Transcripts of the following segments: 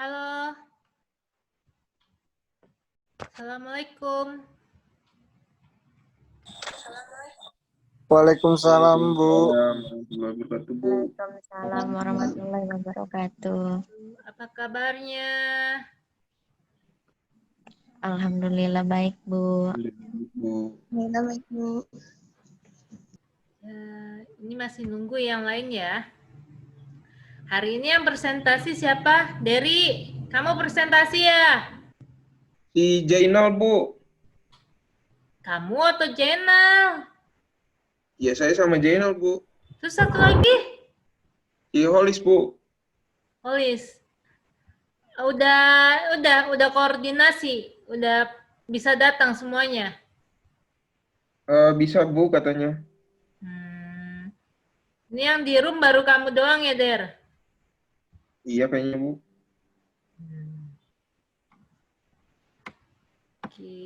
Halo. Assalamualaikum. Waalaikumsalam, Bu. Waalaikumsalam warahmatullahi wabarakatuh. Apa kabarnya? Alhamdulillah baik, Bu. Alhamdulillah baik, Bu. Ini masih nunggu yang lain ya. Hari ini yang presentasi siapa? Dery, kamu presentasi ya? Si Jainal, Bu. Kamu atau Jenal? Ya, saya sama Jainal, Bu. Terus satu lagi? Si Holis, Bu. Holis. Udah koordinasi, udah bisa datang semuanya. Bisa, Bu, katanya. Ini yang di room baru kamu doang ya, Der? Iya, kayaknya, Bu. Oke.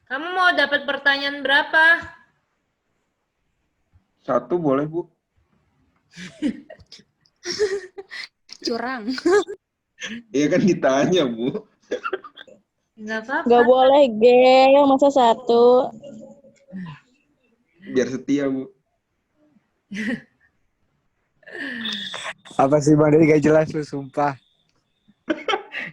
Kamu mau dapat pertanyaan berapa? 1 boleh, Bu. Curang. Iya kan ditanya, Bu. Enggak apa-apa. Nggak boleh, geng. Masa 1? Biar setia, Bu. Apa sih, Bang? Dari gak jelas lu, sumpah.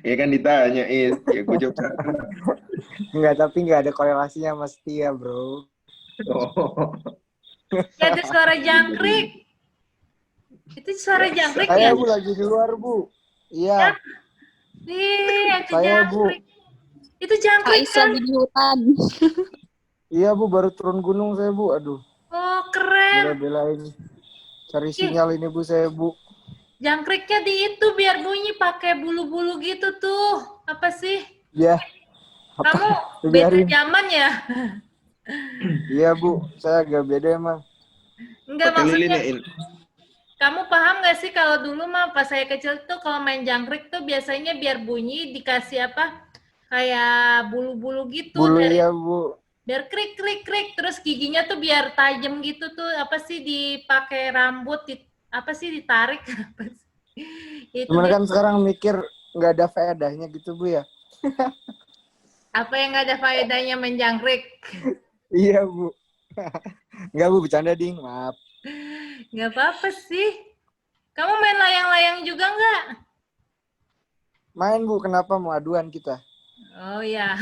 Iya kan ditanya, ya gue jawab 1. Enggak, tapi nggak ada korelasinya sama setia, bro. Oh. Ya, ada suara jangkrik. Itu suara jangkrik ya? Saya, Bu, lagi di luar, Bu. Iya, Nih, ada saya, Bu. jangkrik. Itu jangkrik Ais kan? lagi di hutan. Iya, Bu, baru turun gunung saya, Bu. Aduh, Oh, keren. bela-belain cari sinyal ini, Bu, saya, Bu. Jangkriknya di itu biar bunyi pakai bulu-bulu gitu tuh. Apa sih? Ya. Kamu beda Biarin. zaman ya? Iya, Bu. Saya agak beda emang. Enggak, Pakai lilin maksudnya ya, In. kamu paham nggak sih kalau dulu mah pas saya kecil tuh kalau main jangkrik tuh biasanya biar bunyi dikasih apa? Kayak bulu-bulu gitu Bulu dari ya, Bu. biar krik krik krik terus giginya tuh biar tajam gitu tuh apa sih dipakai rambut apa sih ditarik apa sih? Itu Cuman dia. kan sekarang mikir nggak ada faedahnya gitu, Bu, ya. Apa yang nggak ada faedahnya main jangkrik? Iya, Bu. Enggak, Bu, bercanda, Ding. Maaf. Nggak apa-apa sih. Kamu main layang-layang juga nggak? Main, Bu. Kenapa mau aduan kita? Oh ya.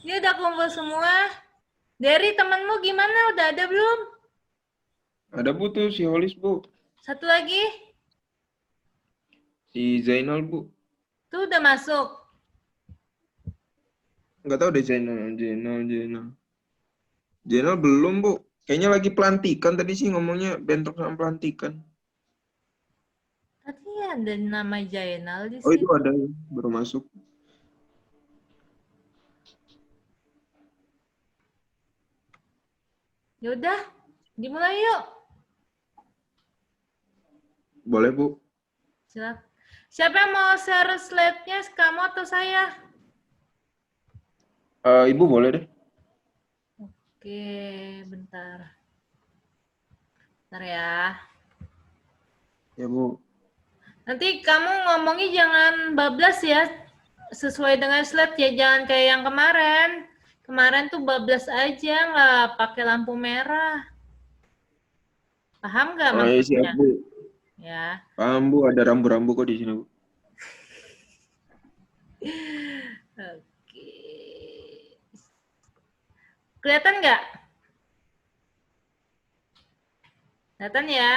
Ini udah kumpul semua. Dari temanmu gimana? Udah ada belum? Ada, Bu, tuh si Holis, Bu. Satu lagi? Si Zainal, Bu. Tuh udah masuk. Nggak tahu deh Zainal. Zainal belum, Bu. Kayaknya lagi pelantikan tadi sih ngomongnya bentrok sama pelantikan. Tadi ada nama Jainal di Oh, sini. itu ada ya, baru masuk. Yaudah, dimulai yuk. Boleh, Bu. Silakan. Siapa yang mau share slide-nya, kamu atau saya? Ibu boleh deh. Oke, bentar. Bentar ya. Ya, Bu. Nanti kamu ngomongnya jangan bablas ya. Sesuai dengan slide ya, jangan kayak yang kemarin. Kemarin tuh bablas aja, nggak pakai lampu merah. Paham nggak Oh, iya, maksudnya? siap, Bu. Ya. Paham, Bu. Ada rambu-rambu kok di sini, Bu. Oke. Kelihatan nggak? Kelihatan ya?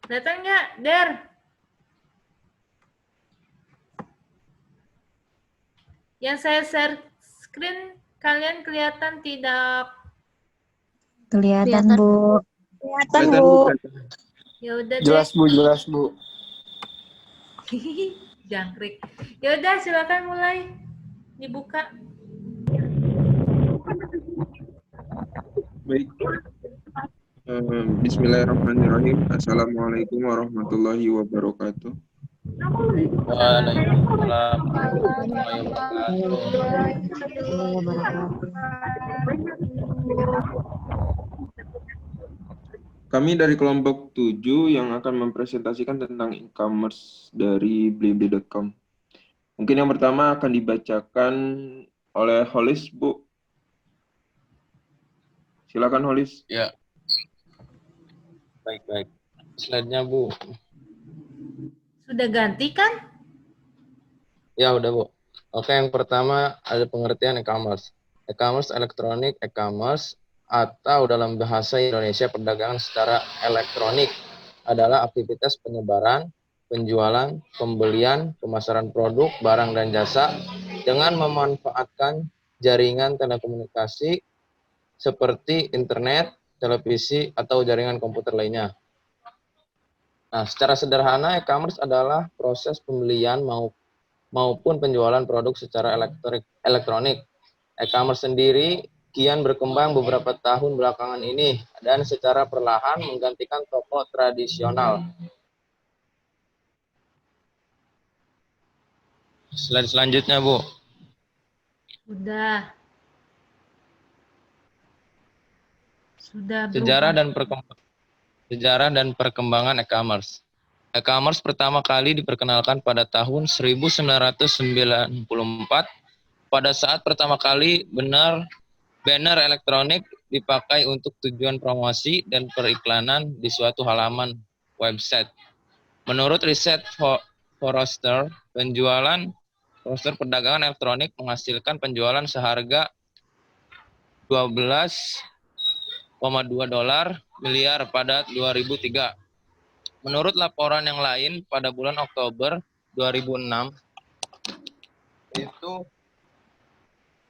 Kelihatan nggak, Der? Yang saya share screen, kalian kelihatan tidak? Kelihatan, Bu. Kelihatan, Kelihatan, Bu. kelihatan. Ya udah deh. Jelas, Bu. Jelas, Bu. Jangkrik. Ya udah, silakan mulai. Dibuka. Baik. Bismillahirrahmanirrahim. Assalamualaikum warahmatullahi wabarakatuh. Waalaikumsalam warahmatullahi wabarakatuh. Kami dari kelompok 7 yang akan mempresentasikan tentang e-commerce dari blibli.com. Mungkin yang pertama akan dibacakan oleh Holis, Bu. Silakan Holis. Ya, baik. Slide-nya, Bu. Sudah ganti kan? Ya, udah, Bu. Oke, yang pertama ada pengertian e-commerce. E-commerce elektronik, e-commerce atau dalam bahasa Indonesia perdagangan secara elektronik adalah aktivitas penyebaran, penjualan, pembelian, pemasaran produk, barang dan jasa dengan memanfaatkan jaringan telekomunikasi seperti internet, televisi, atau jaringan komputer lainnya. Nah, secara sederhana e-commerce adalah proses pembelian maupun penjualan produk secara elektronik. E-commerce sendiri kian berkembang beberapa tahun belakangan ini dan secara perlahan menggantikan toko tradisional. Slide selanjutnya, Bu. Sudah Sejarah berubah. dan perkembangan e-commerce. E-commerce pertama kali diperkenalkan pada tahun 1994 pada saat pertama kali banner elektronik dipakai untuk tujuan promosi dan periklanan di suatu halaman website. Menurut riset Forrester, perdagangan elektronik menghasilkan penjualan seharga $12,2 miliar pada 2003. Menurut laporan yang lain, pada bulan Oktober 2006, itu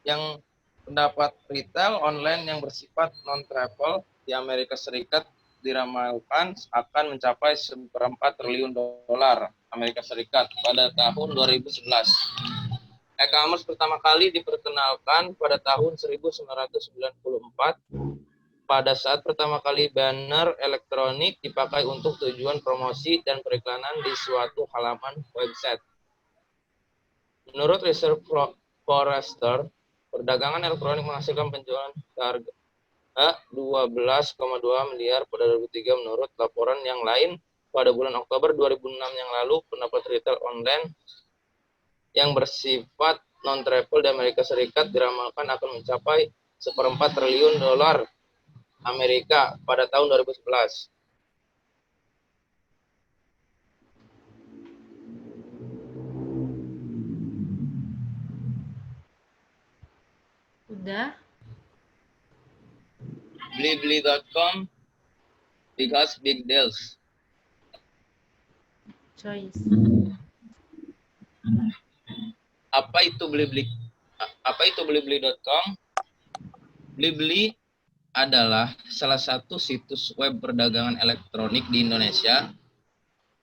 yang pendapat retail online yang bersifat non-travel di Amerika Serikat diramalkan akan mencapai $1,4 triliun Amerika Serikat pada tahun 2011. E-commerce pertama kali diperkenalkan pada tahun 1994 pada saat pertama kali banner elektronik dipakai untuk tujuan promosi dan periklanan di suatu halaman website. Menurut riset Forrester, perdagangan elektronik menghasilkan penjualan seharga $12,2 miliar pada 2003 menurut laporan yang lain. Pada bulan Oktober 2006 yang lalu, pendapat retail online yang bersifat non-travel di Amerika Serikat diramalkan akan mencapai $1,4 triliun Amerika pada tahun 2011. Sudah. Blibli.com because big deals. Choice. Apa itu Blibli.com? Blibli adalah salah satu situs web perdagangan elektronik di Indonesia.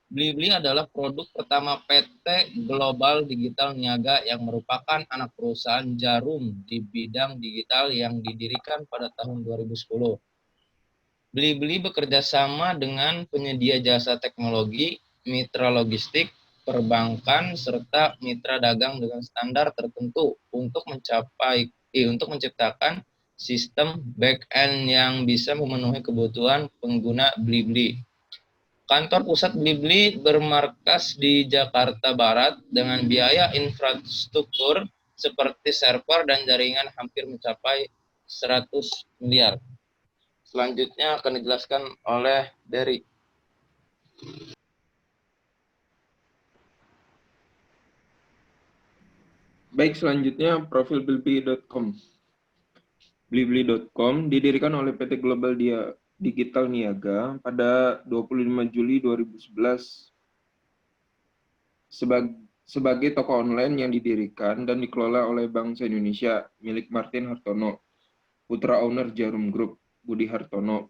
Blibli adalah produk pertama PT Global Digital Niaga yang merupakan anak perusahaan Jarum di bidang digital yang didirikan pada tahun 2010. Blibli bekerja sama dengan penyedia jasa teknologi, mitra logistik, perbankan, serta mitra dagang dengan standar tertentu untuk menciptakan sistem back-end yang bisa memenuhi kebutuhan pengguna Blibli. Kantor pusat Blibli bermarkas di Jakarta Barat dengan biaya infrastruktur seperti server dan jaringan hampir mencapai 100 miliar. Selanjutnya akan dijelaskan oleh Derry. Baik, selanjutnya profil blibli.com. Blibli.com didirikan oleh PT Global Digital Niaga pada 25 Juli 2011 sebagai toko online yang didirikan dan dikelola oleh Bangsa Indonesia milik Martin Hartono, putra owner Jarum Group, Budi Hartono.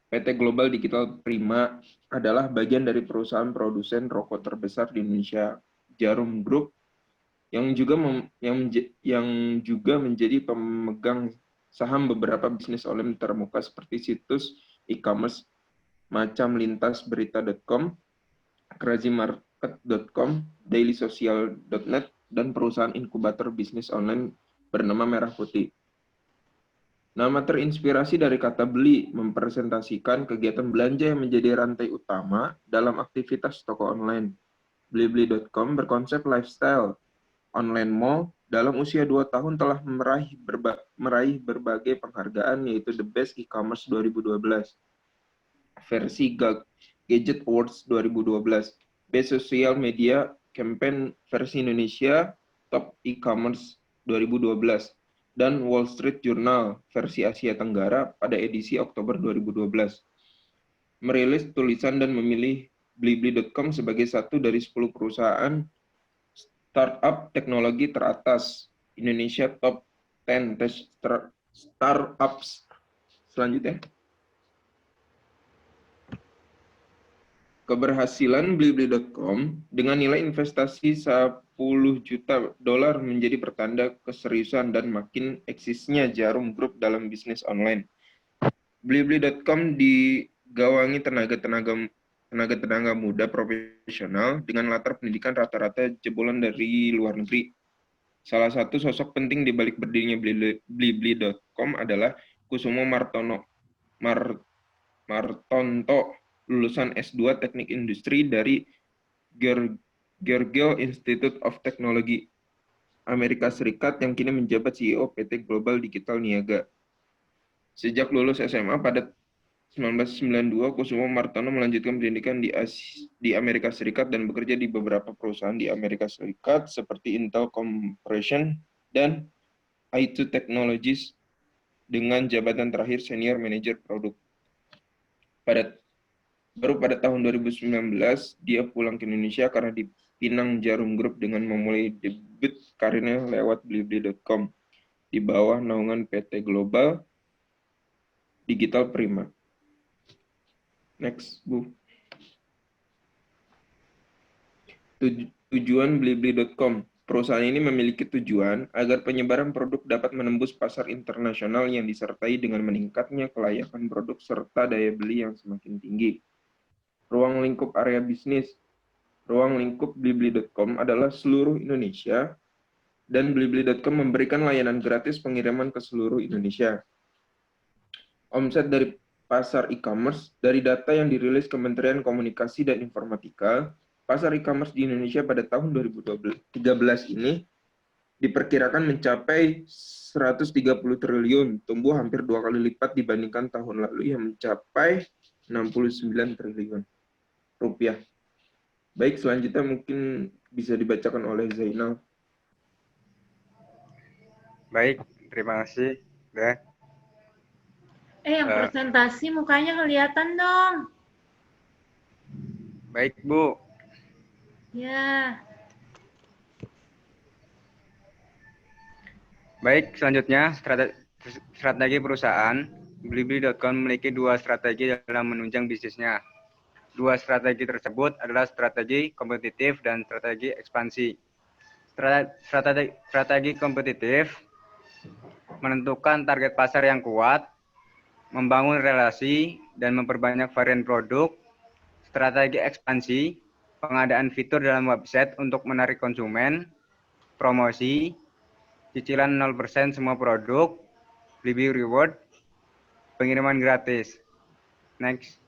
PT Global Digital Prima adalah bagian dari perusahaan produsen rokok terbesar di Indonesia, Jarum Group, yang juga menjadi pemegang saham beberapa bisnis online terkemuka seperti situs e-commerce macam lintasberita.com, crazymarket.com, dailysocial.net, dan perusahaan inkubator bisnis online bernama Merah Putih. Nama terinspirasi dari kata beli, mempresentasikan kegiatan belanja yang menjadi rantai utama dalam aktivitas toko online. Blibli.com berkonsep lifestyle. Online mall dalam usia 2 tahun telah meraih berbagai penghargaan, yaitu The Best E-Commerce 2012, versi Gadget Awards 2012, Best Social Media Campaign versi Indonesia, Top E-Commerce 2012, dan Wall Street Journal versi Asia Tenggara pada edisi Oktober 2012. Merilis tulisan dan memilih Blibli.com sebagai satu dari 10 perusahaan startup teknologi teratas Indonesia Top 10 Startups. Selanjutnya. Keberhasilan Blibli.com dengan nilai investasi 10 juta dolar menjadi pertanda keseriusan dan makin eksisnya Jarum Group dalam bisnis online. Blibli.com digawangi tenaga muda profesional dengan latar pendidikan rata-rata jebolan dari luar negeri. Salah satu sosok penting di balik berdirinya Blibli.com adalah Kusumo Martonto, lulusan S2 Teknik Industri dari Georgia Institute of Technology, Amerika Serikat, yang kini menjabat CEO PT Global Digital Niaga. Sejak lulus SMA pada 1992, Kusumo Martono melanjutkan pendidikan di Amerika Serikat dan bekerja di beberapa perusahaan di Amerika Serikat seperti Intel Corporation dan i2 Technologies dengan jabatan terakhir Senior Manager Produk. Baru pada tahun 2019, dia pulang ke Indonesia karena dipinang Jarum Group dengan memulai debut karirnya lewat Blibli.com di bawah naungan PT Global Digital Prima. Next, Bu. Tujuan Blibli.com. Perusahaan ini memiliki tujuan agar penyebaran produk dapat menembus pasar internasional yang disertai dengan meningkatnya kelayakan produk serta daya beli yang semakin tinggi. Ruang lingkup area bisnis. Ruang lingkup Blibli.com adalah seluruh Indonesia, dan Blibli.com memberikan layanan gratis pengiriman ke seluruh Indonesia. Omset dari pasar e-commerce, dari data yang dirilis Kementerian Komunikasi dan Informatika, pasar e-commerce di Indonesia pada tahun 2013 ini diperkirakan mencapai 130 triliun, tumbuh hampir 2 kali lipat dibandingkan tahun lalu yang mencapai 69 triliun rupiah. Baik, selanjutnya mungkin bisa dibacakan oleh Zainal. Baik, terima kasih. Yang presentasi mukanya kelihatan dong. Baik, Bu. Ya. Baik, selanjutnya strategi perusahaan. Blibli.com memiliki 2 strategi dalam menunjang bisnisnya. 2 strategi tersebut adalah strategi kompetitif dan strategi ekspansi. Strategi kompetitif menentukan target pasar yang kuat, membangun relasi, dan memperbanyak varian produk. Strategi ekspansi, pengadaan fitur dalam website untuk menarik konsumen, promosi, cicilan 0% semua produk, Blibli Reward, pengiriman gratis. Next.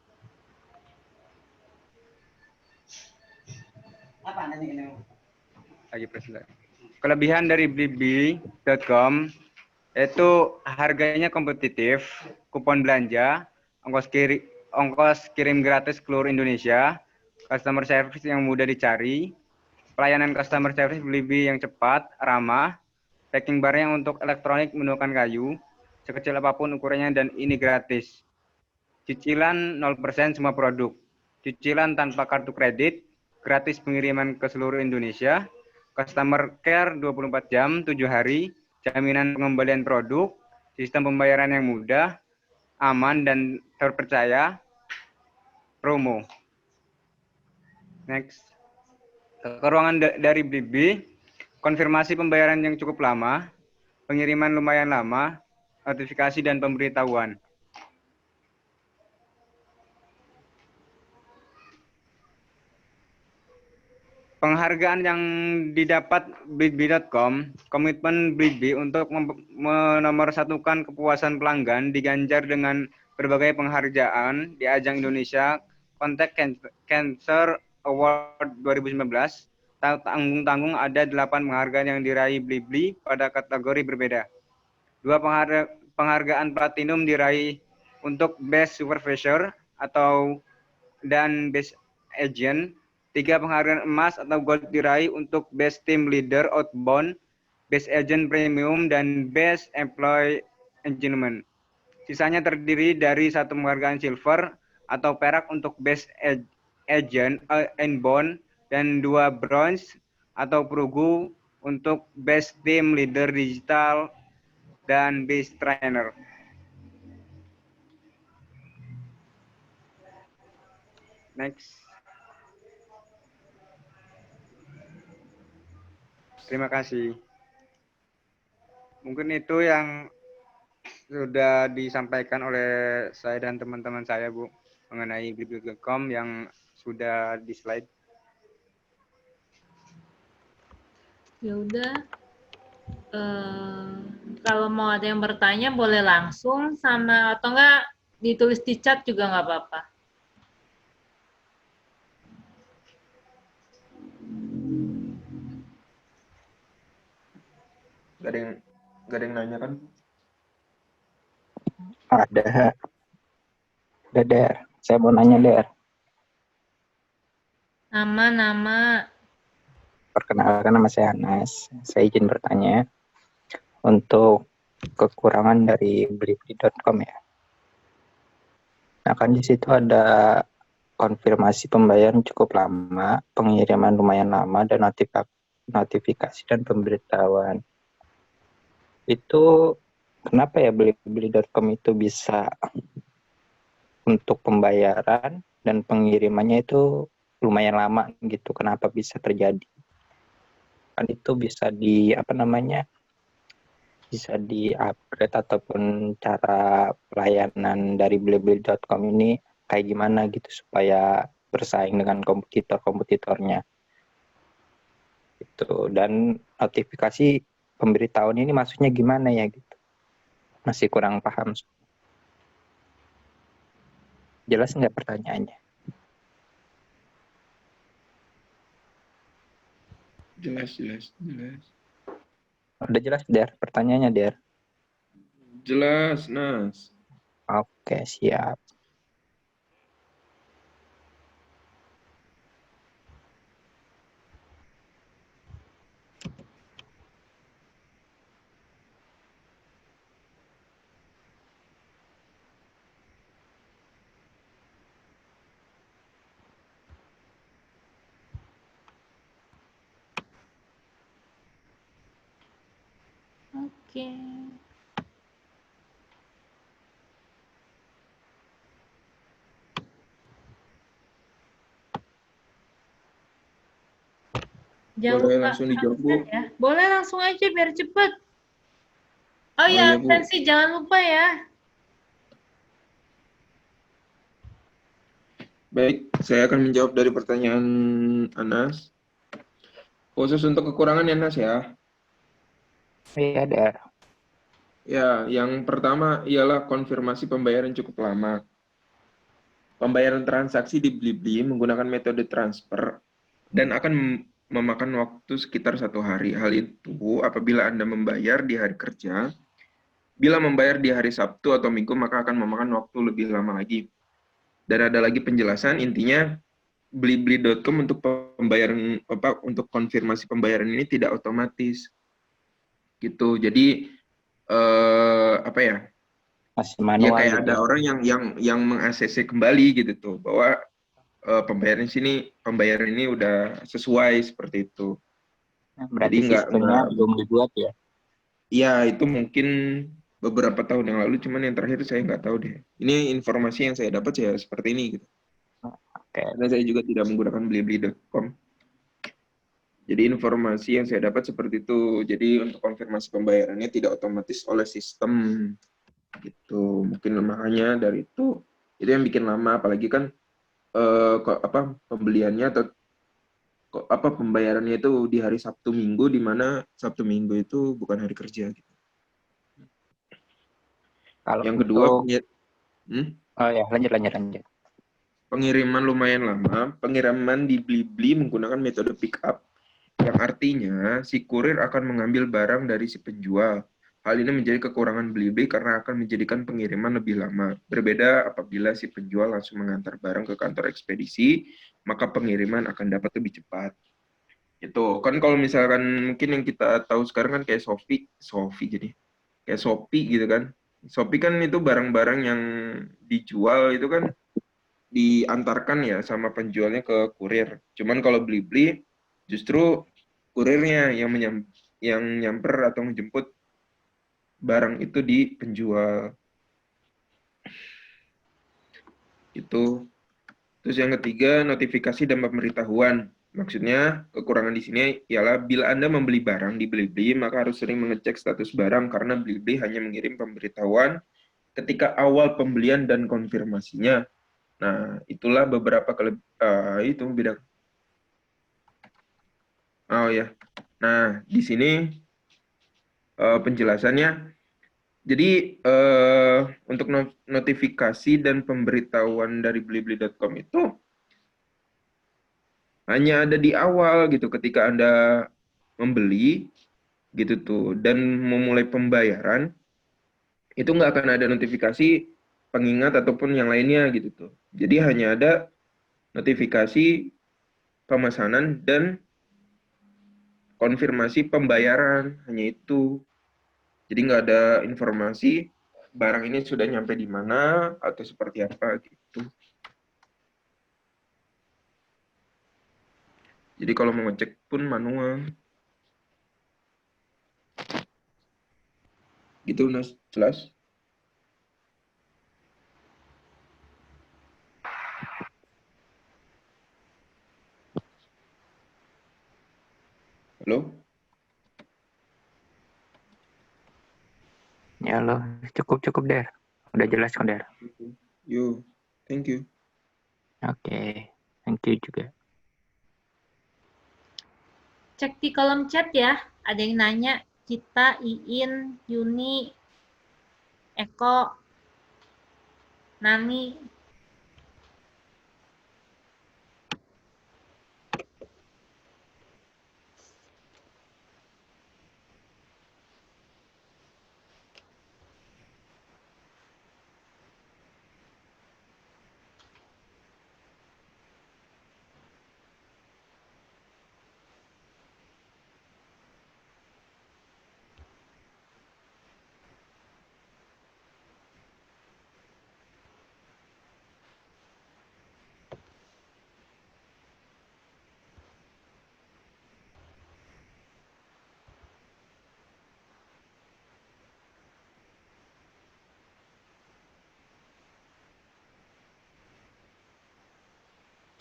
Lagi presentasi. Kelebihan dari Blibli.com itu harganya kompetitif, kupon belanja, ongkos kirim gratis ke seluruh Indonesia, customer service yang mudah dicari, pelayanan customer service Blibli yang cepat, ramah, packing barang untuk elektronik menggunakan kayu, sekecil apapun ukurannya dan ini gratis. Cicilan 0% semua produk, cicilan tanpa kartu kredit, gratis pengiriman ke seluruh Indonesia, customer care 24 jam, 7 hari, jaminan pengembalian produk, sistem pembayaran yang mudah, aman dan terpercaya, promo. Next. Kekurangan dari Blibli, konfirmasi pembayaran yang cukup lama, pengiriman lumayan lama, notifikasi dan pemberitahuan. Penghargaan yang didapat Blibli.com, komitmen Blibli untuk menomorsatukan kepuasan pelanggan diganjar dengan berbagai penghargaan di ajang Indonesia Contact Cancer Award 2019. Tak tanggung-tanggung ada 8 penghargaan yang diraih Blibli pada kategori berbeda. 2 penghargaan platinum diraih untuk Best Supervisor dan Best Agent. 3 penghargaan emas atau gold diraih untuk Best Team Leader Outbound, Best Agent Premium, dan Best Employee Engagement. Sisanya terdiri dari 1 penghargaan silver atau perak untuk Best Agent Inbound dan 2 bronze atau perunggu untuk Best Team Leader Digital dan Best Trainer. Next. Terima kasih. Mungkin itu yang sudah disampaikan oleh saya dan teman-teman saya, Bu, mengenai Blibli.com yang sudah di slide. Ya udah. Kalau mau ada yang bertanya boleh langsung sama atau enggak ditulis di chat juga nggak apa-apa. Gak ada yang nanya kan? Ada. Ada, Der. Saya mau nanya, Der. Nama. Perkenalkan, nama saya Anas. Saya izin bertanya untuk kekurangan dari Blibli.com ya. Nah, kan di situ ada konfirmasi pembayaran cukup lama, pengiriman lumayan lama, dan notifikasi dan pemberitahuan. Itu kenapa ya Blibli.com itu bisa untuk pembayaran dan pengirimannya itu lumayan lama gitu? Kenapa bisa terjadi? Kan itu bisa bisa di-upgrade ataupun cara pelayanan dari Blibli.com ini kayak gimana gitu supaya bersaing dengan kompetitornya gitu. Dan notifikasi pemberitahuan ini maksudnya gimana ya gitu, masih kurang paham. Jelas nggak pertanyaannya? Jelas. Udah jelas, Der? Pertanyaannya, Der? Jelas, Nas. Oke, siap. Oke. Jangan Boleh lupa langsung dijawab, Bu. absen ya. Boleh langsung aja biar cepet. Oh iya, ya, Bu. absensi jangan lupa ya. Baik, saya akan menjawab dari pertanyaan Anas. Khusus untuk kekurangan ya, Nas ya. Iya, Der. Ya, yang pertama ialah konfirmasi pembayaran cukup lama. Pembayaran transaksi di Blibli menggunakan metode transfer dan akan memakan waktu sekitar 1 hari. Hal itu apabila Anda membayar di hari kerja. Bila membayar di hari Sabtu atau Minggu, maka akan memakan waktu lebih lama lagi. Dan ada lagi penjelasan, intinya Blibli.com untuk pembayaran untuk konfirmasi pembayaran ini tidak otomatis. Gitu. Jadi Masih ya manual kayak gitu. ada orang yang meng-ACC kembali gitu tuh, bahwa pembayaran ini udah sesuai seperti itu. Berarti Jadi sistemnya belum dibuat ya? Iya, itu mungkin beberapa tahun yang lalu, cuman yang terakhir saya nggak tahu deh. Ini informasi yang saya dapat ya seperti ini gitu. Oke. Karena saya juga tidak menggunakan blibli.com. Jadi informasi yang saya dapat seperti itu. Jadi untuk konfirmasi pembayarannya tidak otomatis oleh sistem gitu. Mungkin makanya dari itu yang bikin lama, apalagi kan pembeliannya atau pembayarannya itu di hari Sabtu Minggu, di mana Sabtu Minggu itu bukan hari kerja gitu. Kalau Yang kedua, untuk oh ya, lanjut. pengiriman lumayan lama. Pengiriman di Blibli menggunakan metode pick up, yang artinya si kurir akan mengambil barang dari si penjual. Hal ini menjadi kekurangan Blibli karena akan menjadikan pengiriman lebih lama. Berbeda apabila si penjual langsung mengantar barang ke kantor ekspedisi, maka pengiriman akan dapat lebih cepat. Itu kan kalau misalkan mungkin yang kita tahu sekarang kan kayak Shopee jadi kayak Shopee gitu kan. Shopee kan itu barang-barang yang dijual itu kan diantarkan ya sama penjualnya ke kurir. Cuman kalau Blibli justru kurirnya yang nyamper atau menjemput barang itu di penjual. Itu. Terus yang ketiga, notifikasi dan pemberitahuan. Maksudnya, kekurangan di sini ialah bila Anda membeli barang di Blibli, maka harus sering mengecek status barang karena Blibli hanya mengirim pemberitahuan ketika awal pembelian dan konfirmasinya. Nah, itulah beberapa itu bidang. Oh ya. Nah, di sini penjelasannya. Jadi untuk notifikasi dan pemberitahuan dari blibli.com itu hanya ada di awal gitu ketika Anda membeli gitu tuh dan memulai pembayaran itu nggak akan ada notifikasi pengingat ataupun yang lainnya gitu tuh. Jadi hanya ada notifikasi pemesanan dan konfirmasi pembayaran, hanya itu. Jadi nggak ada informasi barang ini sudah nyampe di mana atau seperti apa gitu. Jadi kalau mau ngecek pun manual. Gitu, Nas. Jelas? Halo? Ya lo, cukup Der. Udah jelas kok Der. Yo, thank you. Oke, thank you juga. Cek di kolom chat ya. Ada yang nanya, Cita, Iin, Yuni, Eko, Nani.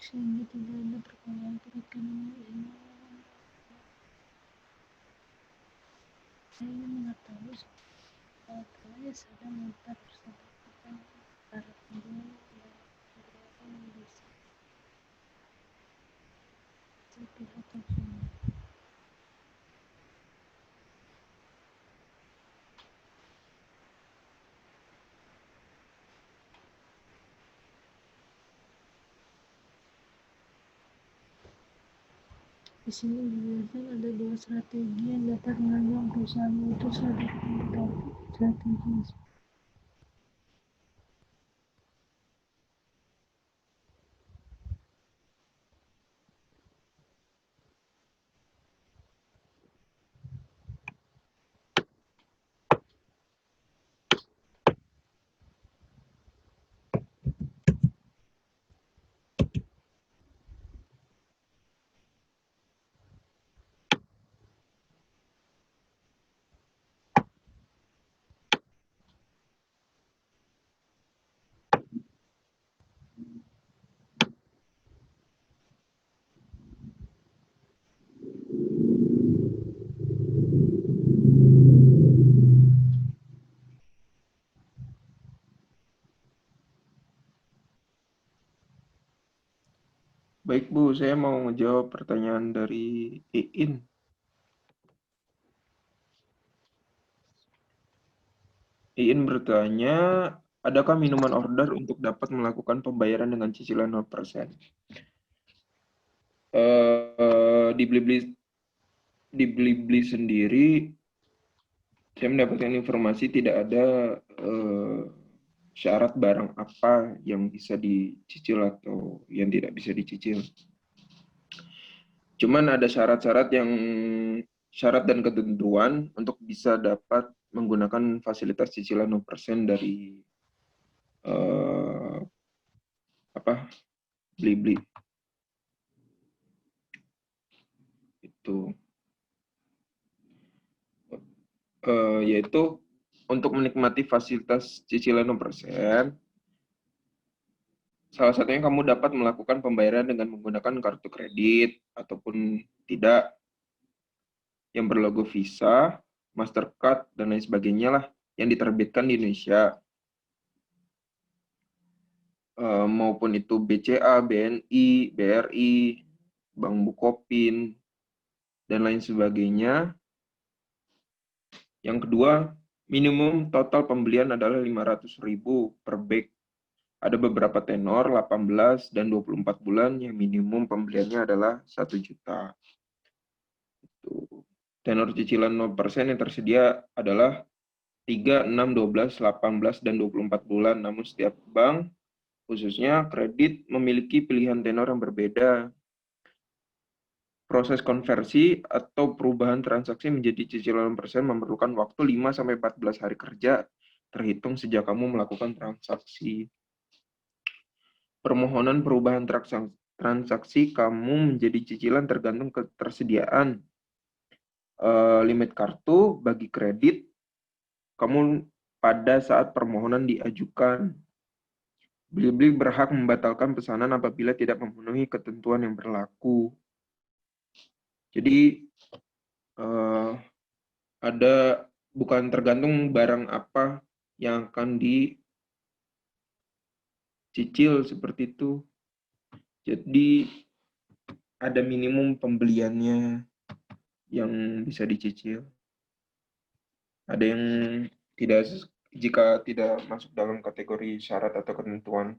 Sehingga tidak ada perkembangan perekonomian ini. Saya ingin mengetahui apakah sedang mempersiapkan para pengguna dan kegiatan yang bisa pihak konsumen. Di sini dijelaskan ada dua strategi yang dapat menunjang perusahaan itu strategis. Baik Bu, saya mau menjawab pertanyaan dari Iin. Iin bertanya, adakah minuman order untuk dapat melakukan pembayaran dengan cicilan 0%? Di Blibli sendiri, saya mendapatkan informasi tidak ada syarat barang apa yang bisa dicicil atau yang tidak bisa dicicil. Cuman ada syarat-syarat dan ketentuan untuk bisa dapat menggunakan fasilitas cicilan 0% dari Blibli. Itu yaitu untuk menikmati fasilitas cicilan 0%, salah satunya kamu dapat melakukan pembayaran dengan menggunakan kartu kredit ataupun tidak yang berlogo Visa, Mastercard, dan lain sebagainya lah yang diterbitkan di Indonesia. Maupun itu BCA, BNI, BRI, Bank Bukopin, dan lain sebagainya. Yang kedua, minimum total pembelian adalah 500.000 per bag. Ada beberapa tenor 18 dan 24 bulan yang minimum pembeliannya adalah 1 juta. Tenor cicilan 0% yang tersedia adalah 3, 6, 12, 18, dan 24 bulan. Namun setiap bank, khususnya kredit, memiliki pilihan tenor yang berbeda. Proses konversi atau perubahan transaksi menjadi cicilan 0% memerlukan waktu 5-14 hari kerja terhitung sejak kamu melakukan transaksi. Permohonan perubahan transaksi kamu menjadi cicilan tergantung ketersediaan limit kartu bagi kredit kamu pada saat permohonan diajukan. Blibli berhak membatalkan pesanan apabila tidak memenuhi ketentuan yang berlaku. Jadi ada bukan tergantung barang apa yang akan dicicil seperti itu. Jadi ada minimum pembeliannya yang bisa dicicil. Ada yang jika tidak masuk dalam kategori syarat atau ketentuan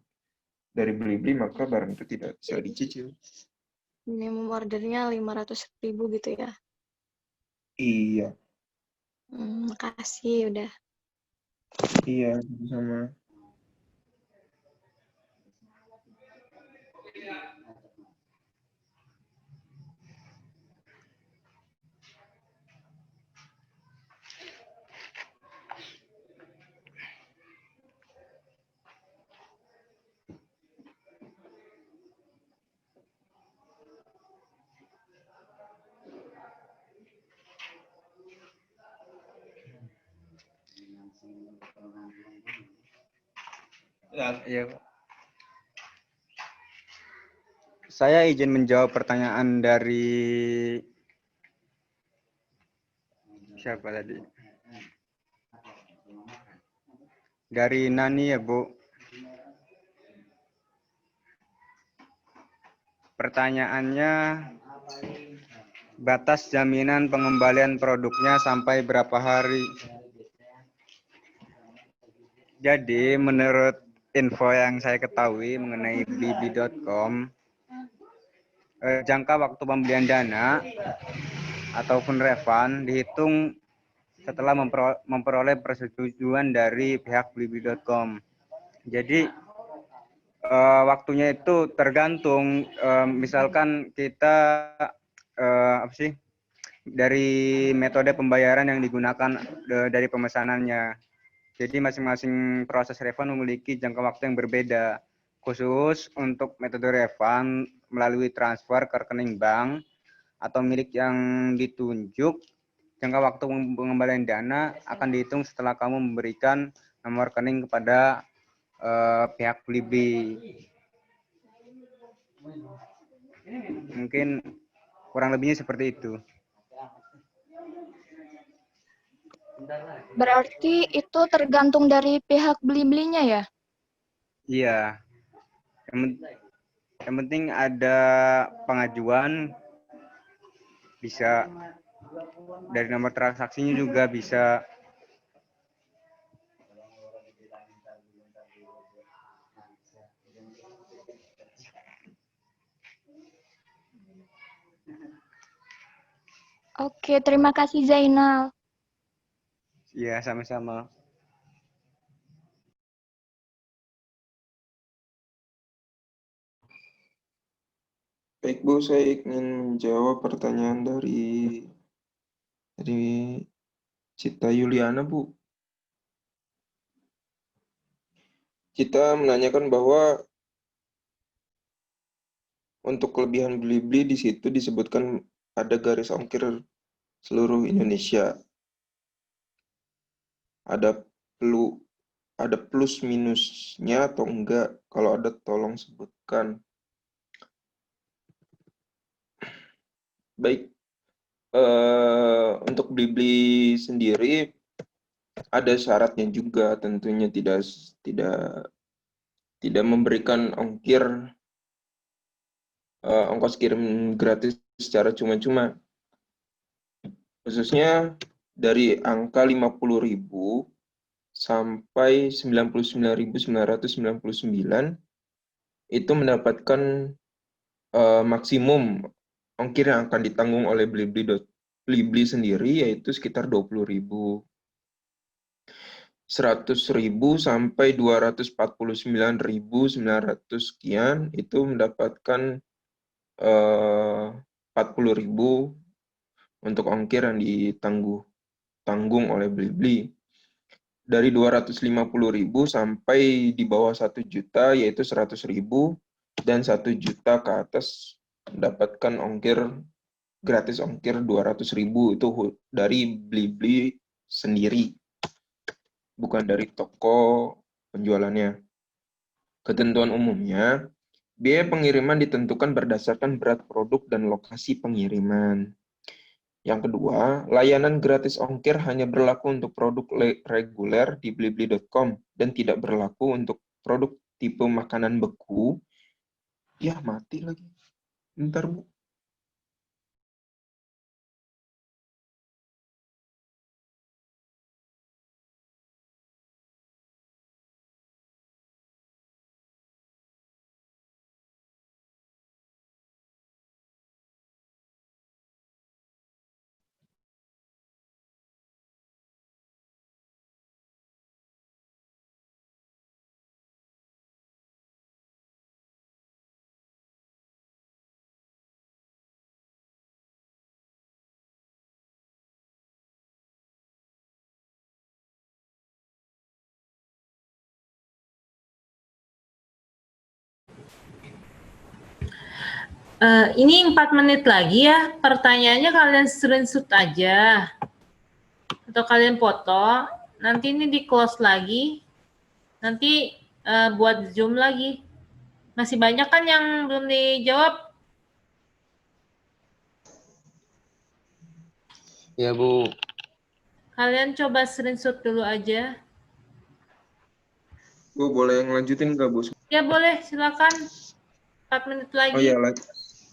dari Blibli, maka barang itu tidak bisa dicicil. Minimum ordernya 500.000 gitu ya. Iya. Makasih udah. Iya, sama. Iya, Pak. Saya izin menjawab pertanyaan dari siapa tadi? Dari Nani ya, Bu. Pertanyaannya, batas jaminan pengembalian produknya sampai berapa hari? Jadi, menurut info yang saya ketahui mengenai blibli.com, jangka waktu pembelian dana ataupun refund dihitung setelah memperoleh persetujuan dari pihak blibli.com. Jadi waktunya itu tergantung, misalkan kita dari metode pembayaran yang digunakan dari pemesanannya. Jadi masing-masing proses refund memiliki jangka waktu yang berbeda. Khusus untuk metode refund melalui transfer ke rekening bank atau milik yang ditunjuk, jangka waktu pengembalian dana akan dihitung setelah kamu memberikan nomor rekening kepada pihak Blibli. Mungkin kurang lebihnya seperti itu. Berarti itu tergantung dari pihak Blibli-nya ya? Iya. Yang penting ada pengajuan, bisa dari nomor transaksinya juga bisa. Oke, terima kasih Zainal. Ya, sama-sama. Baik Bu, saya ingin menjawab pertanyaan dari Cita Yuliana Bu. Cita menanyakan bahwa untuk kelebihan Blibli di situ disebutkan ada garis ongkir seluruh Indonesia. Ada plus minusnya atau enggak? Kalau ada tolong sebutkan. Baik, untuk Blibli sendiri ada syaratnya juga, tentunya tidak memberikan ongkos kirim gratis secara cuma-cuma. Khususnya dari angka 50.000 sampai 99.999 itu mendapatkan maksimum ongkir yang akan ditanggung oleh Blibli sendiri yaitu sekitar 20.000. 100.000 sampai 249.900 sekian itu mendapatkan 40.000 untuk ongkir yang ditanggung oleh Blibli. Dari 250.000 sampai di bawah 1 juta yaitu 100.000 dan 1 juta ke atas mendapatkan gratis ongkir 200.000 itu dari Blibli sendiri, bukan dari toko penjualannya. Ketentuan umumnya, biaya pengiriman ditentukan berdasarkan berat produk dan lokasi pengiriman. Yang kedua, layanan gratis ongkir hanya berlaku untuk produk reguler di blibli.com dan tidak berlaku untuk produk tipe makanan beku. Ya, mati lagi. Bentar, Bu. Ini 4 menit lagi ya. Pertanyaannya kalian screenshot aja. Atau kalian foto. Nanti ini di close lagi. Nanti buat Zoom lagi. Masih banyak kan yang belum dijawab? Ya, Bu. Kalian coba screenshot dulu aja. Bu, boleh ngelanjutin nggak, Bu? Ya boleh, silakan. 4 menit lagi. Oh iya,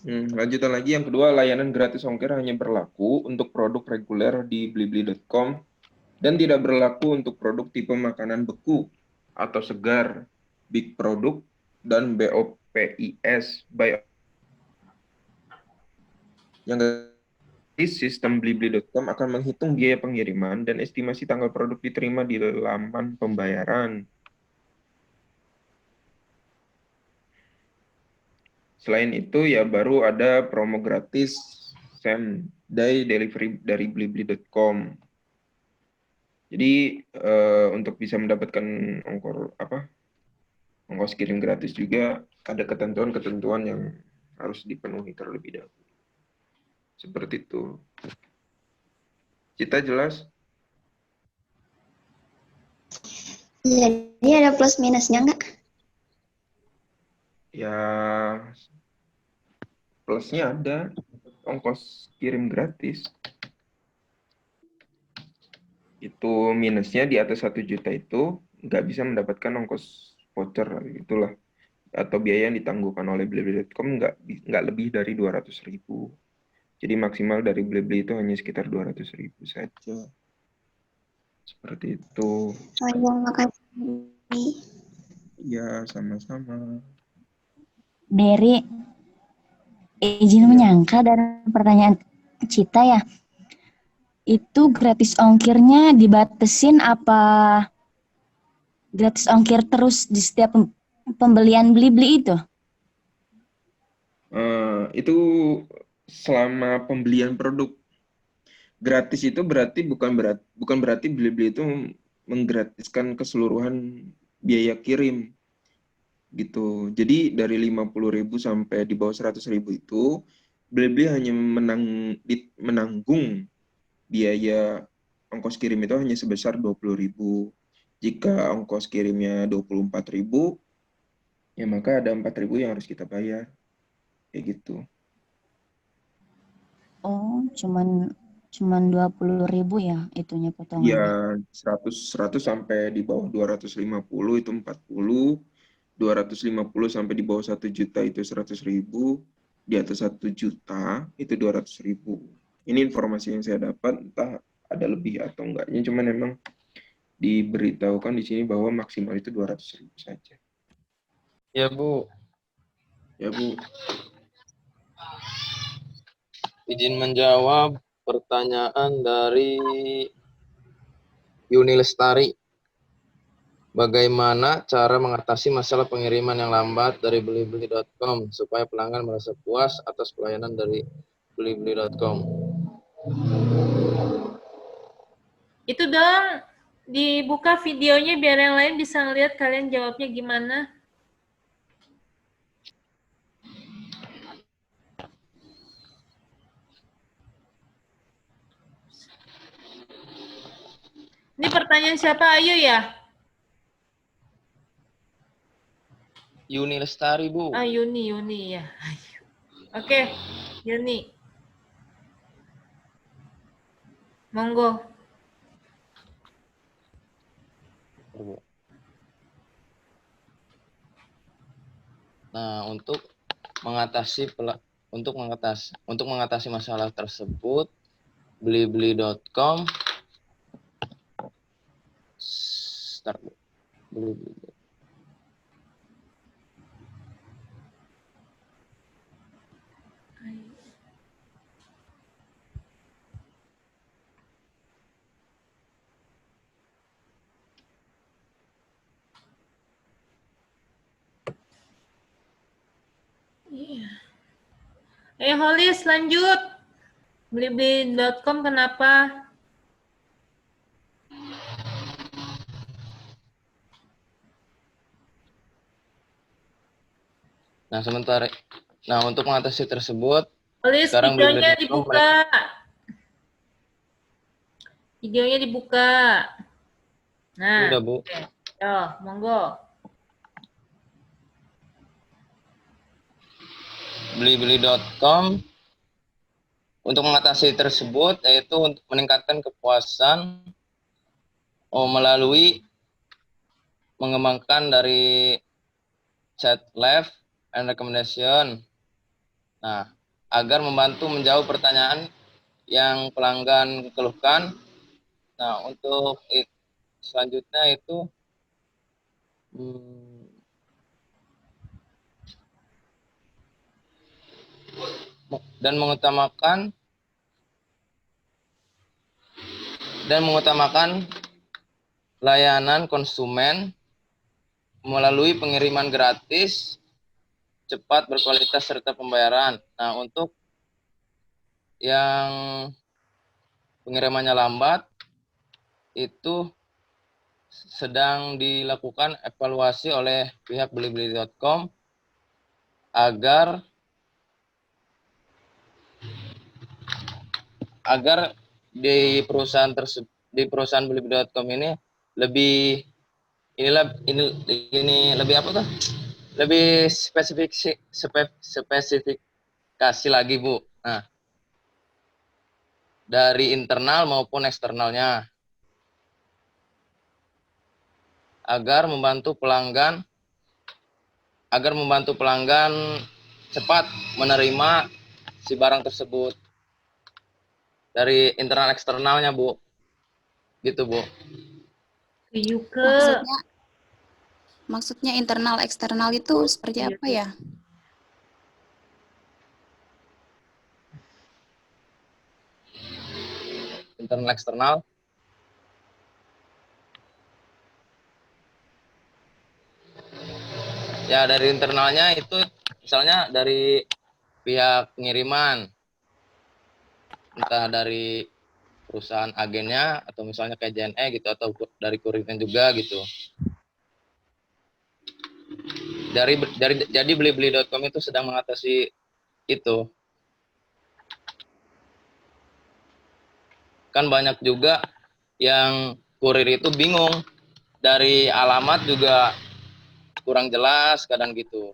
lanjutan lagi. Yang kedua, layanan gratis ongkir hanya berlaku untuk produk reguler di blibli.com dan tidak berlaku untuk produk tipe makanan beku atau segar, big product, dan BOPIS. Yang sistem blibli.com akan menghitung biaya pengiriman dan estimasi tanggal produk diterima di laman pembayaran. Selain itu ya baru ada promo gratis same day delivery dari blibli.com. Jadi untuk bisa mendapatkan ongkos kirim gratis juga ada ketentuan-ketentuan yang harus dipenuhi terlebih dahulu. Seperti itu. Cita jelas? Jadi ada plus minusnya nggak? Ya plusnya ada ongkos kirim gratis. Itu minusnya di atas 1 juta itu nggak bisa mendapatkan ongkos voucher, itulah atau biaya yang ditangguhkan oleh Blibli.com nggak lebih dari 200.000. Jadi maksimal dari Blibli itu hanya sekitar 200.000 saja. Seperti itu. Oh iya, makasih. Ya, sama-sama. Dari izin Ya. menyangka dari pertanyaan Cita ya, itu gratis ongkirnya dibatasin apa gratis ongkir terus di setiap pembelian Blibli itu? Itu selama pembelian produk. Gratis itu bukan berarti Blibli itu menggratiskan keseluruhan biaya kirim gitu. Jadi dari 50.000 sampai di bawah 100.000 itu Blibli hanya menanggung biaya ongkos kirim itu hanya sebesar 20.000. Jika ongkos kirimnya 24.000, ya maka ada 4.000 yang harus kita bayar. Kayak gitu. Oh, cuman 20.000 ya itunya potongannya. Ya 100 sampai di bawah 250 itu 40, 250 sampai di bawah 1 juta itu 100.000, di atas 1 juta itu 200.000. Ini informasi yang saya dapat, entah ada lebih atau enggaknya, cuman memang diberitahukan di sini bahwa maksimal itu 200.000 saja. Ya, Bu. Ya, Bu. Izin menjawab pertanyaan dari Yuni Lestari. Bagaimana cara mengatasi masalah pengiriman yang lambat dari blibli.com supaya pelanggan merasa puas atas pelayanan dari blibli.com? Itu dong, dibuka videonya biar yang lain bisa ngeliat kalian jawabnya gimana. Ini pertanyaan siapa? Ayu ya? Yuni Lestari, Bu. Ah, Yuni ya. Ayu. Oke, Yuni. Monggo. Nah, untuk mengatasi masalah tersebut, blibli.com start. Blibli. Iya. Holis, lanjut. Blibli.com kenapa? Nah, untuk mengatasi tersebut, Holis, sekarang videonya blibli.com dibuka. Videonya dibuka. Nah, udah, Bu. oke. Yo, monggo. Blibli.com untuk mengatasi tersebut yaitu untuk meningkatkan kepuasan melalui mengembangkan dari chat live and recommendation. Nah, agar membantu menjawab pertanyaan yang pelanggan keluhkan. Nah, untuk selanjutnya itu dan mengutamakan layanan konsumen melalui pengiriman gratis, cepat, berkualitas, serta pembayaran. Nah, untuk yang pengirimannya lambat, itu sedang dilakukan evaluasi oleh pihak blibli.com agar di perusahaan blibli.com ini lebih lebih apa tuh? Lebih spesifikasi lagi, Bu. Nah, dari internal maupun eksternalnya agar membantu pelanggan agar membantu pelanggan cepat menerima si barang tersebut dari internal eksternalnya, Bu. Gitu, Bu. Yuke. Maksudnya internal eksternal itu seperti Iya, apa ya? Internal eksternal. Ya, dari internalnya itu misalnya dari pihak pengiriman, entah dari perusahaan agennya atau misalnya kayak JNE gitu atau dari kurirnya juga gitu. Jadi blibli.com itu sedang mengatasi itu. Kan banyak juga yang kurir itu bingung, dari alamat juga kurang jelas kadang gitu.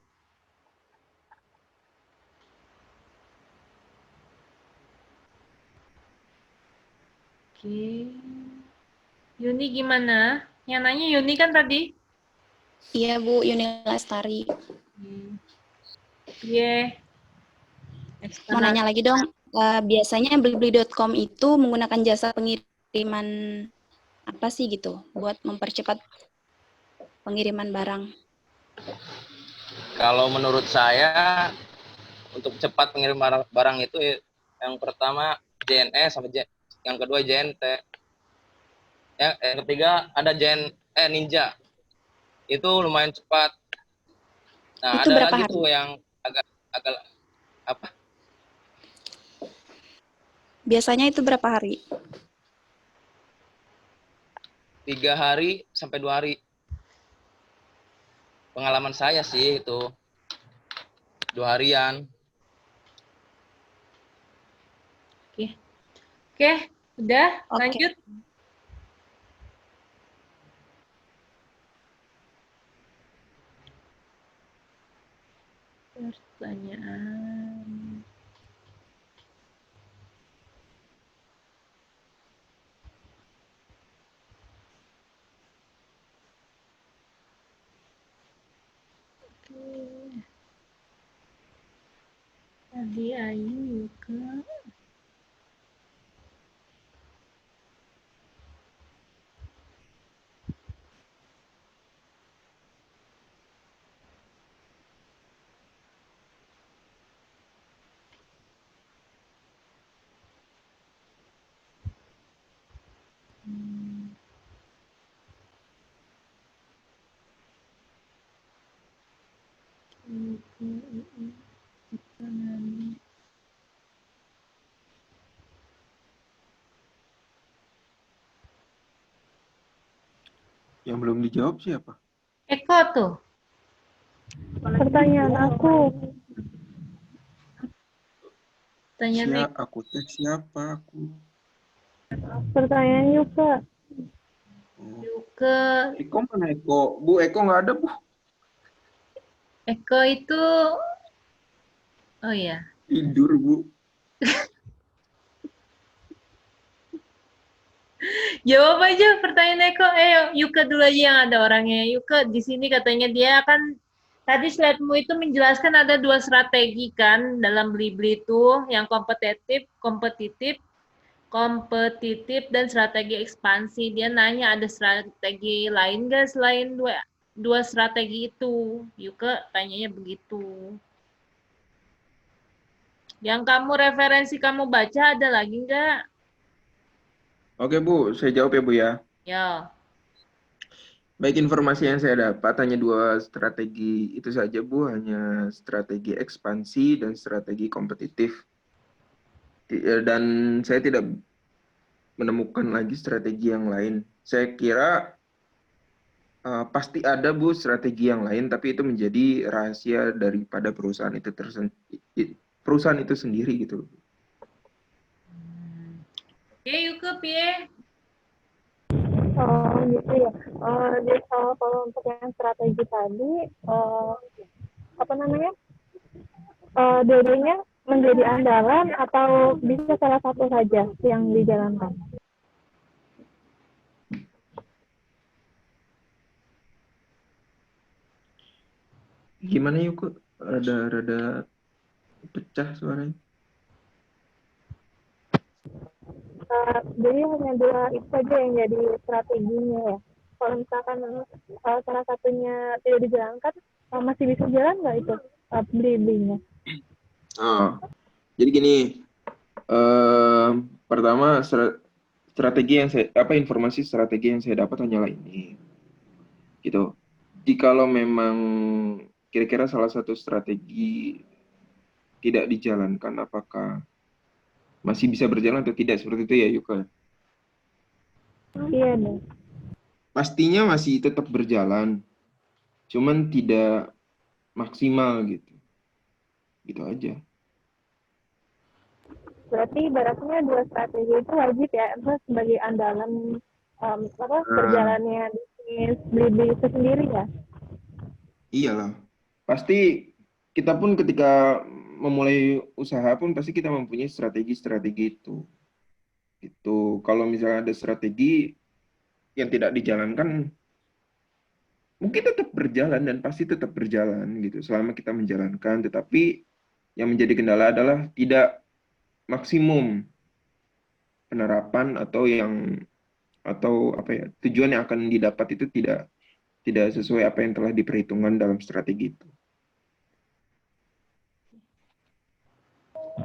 Oke. Yuni gimana? Yang nanya Yuni kan tadi? Iya, Bu, Yuni Lestari. Iya. Mau nanya lagi dong, biasanya blibli.com itu menggunakan jasa pengiriman apa sih gitu buat mempercepat pengiriman barang? Kalau menurut saya untuk cepat pengirim barang itu yang pertama JNE sama yang kedua JNT. Yang ketiga ada Ninja. Itu lumayan cepat. Nah, Itu ada berapa lagi hari? tuh yang agak apa? Biasanya itu berapa hari? 3 hari sampai 2 hari. Pengalaman saya sih itu 2 harian. Oke, udah lanjut. Pertanyaan. Tadi Ayu ke Yang belum dijawab siapa? Eko tuh. Pertanyaan aku. Pertanyaan Aku siapa aku? Pertanyaan Yuka. Yuka. Eko mana Eko? Bu, Eko nggak ada, Bu. Eko itu, oh ya. Tidur, Bu. Jawab aja pertanyaan Eko. Yuka dulu aja yang ada orangnya. Yuka di sini katanya dia akan, tadi slide-mu itu menjelaskan ada 2 strategi kan dalam Blibli itu, yang kompetitif, dan strategi ekspansi. Dia nanya ada strategi lain nggak selain dua strategi itu. Yuka tanyanya begitu. Yang referensi kamu baca ada lagi nggak? Oke, Bu. Saya jawab ya, Bu ya. Ya. Baik, informasi yang saya dapat hanya 2 strategi itu saja, Bu. Hanya strategi ekspansi dan strategi kompetitif. Dan saya tidak menemukan lagi strategi yang lain. Saya kira pasti ada, Bu, strategi yang lain, tapi itu menjadi rahasia daripada perusahaan itu sendiri gitu. Oke, Yuka, Pie. Oh, gitu ya. Jadi kalau untuk yang strategi tadi, apa namanya? Dua-duanya menjadi andalan atau bisa salah satu saja yang dijalankan? Gimana yuk kok? Rada pecah suaranya. Jadi hanya dua itu saja yang jadi strateginya ya. Kalau misalkan salah satunya tidak dijalankan, masih bisa jalan nggak itu beli-belinya? Jadi gini, pertama strategi yang informasi strategi yang saya dapat hanyalah ini, gitu. Jikalau memang kira-kira salah satu strategi tidak dijalankan, apakah masih bisa berjalan atau tidak, seperti itu ya Yuka? Iya deh. Pastinya masih tetap berjalan, cuman tidak maksimal gitu. Gitu aja. Berarti ibaratnya dua strategi itu wajib ya, sebagai andalan berjalannya bisnis beli-beli itu sendiri ya? Iyalah. Pasti kita pun ketika memulai usaha pun pasti kita mempunyai strategi-strategi itu. Itu kalau misalnya ada strategi yang tidak dijalankan, mungkin tetap berjalan dan pasti tetap berjalan gitu selama kita menjalankan. Tetapi yang menjadi kendala adalah tidak maksimum penerapan atau tujuan yang akan didapat itu tidak sesuai apa yang telah diperhitungkan dalam strategi itu.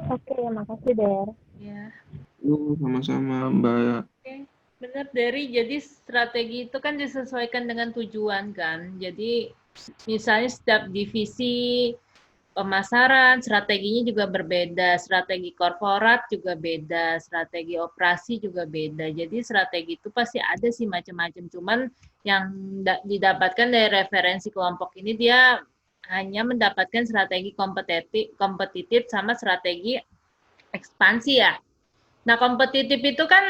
Oke, makasih Der. Ya. Sama-sama Mbak. Oke, benar dari. Jadi strategi itu kan disesuaikan dengan tujuan kan. Jadi misalnya setiap divisi pemasaran, strateginya juga berbeda, strategi korporat juga beda, strategi operasi juga beda. Jadi strategi itu pasti ada sih macam-macam. Cuman yang didapatkan dari referensi kelompok ini dia hanya mendapatkan strategi kompetitif sama strategi ekspansi ya. Nah, kompetitif itu kan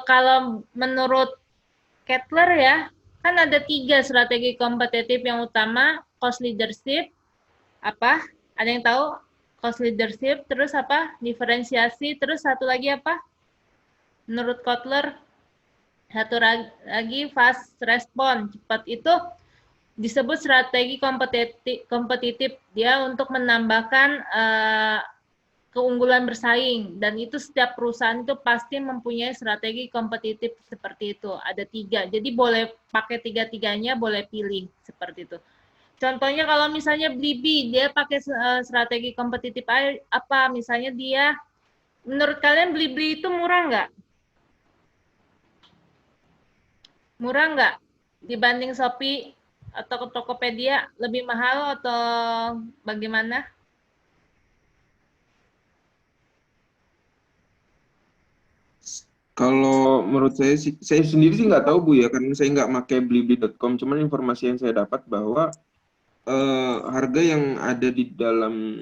kalau menurut Kettler ya, kan ada 3 strategi kompetitif yang utama, cost leadership, ada yang tahu? Cost leadership, terus diferensiasi, terus satu lagi apa? Menurut Kotler, satu lagi fast response, cepat. Itu disebut strategi kompetitif. Dia untuk menambahkan keunggulan bersaing, dan itu setiap perusahaan itu pasti mempunyai strategi kompetitif seperti itu. Ada 3, jadi boleh pakai 3-3-nya, boleh pilih seperti itu. Contohnya kalau misalnya Blibli, dia pakai strategi kompetitif apa? Misalnya dia, menurut kalian Blibli itu murah nggak? Murah nggak? Dibanding Shopee atau Tokopedia, lebih mahal atau bagaimana? Kalau menurut saya sendiri sih nggak tahu Bu ya, karena saya nggak pakai blibli.com. Cuman informasi yang saya dapat bahwa harga yang ada di dalam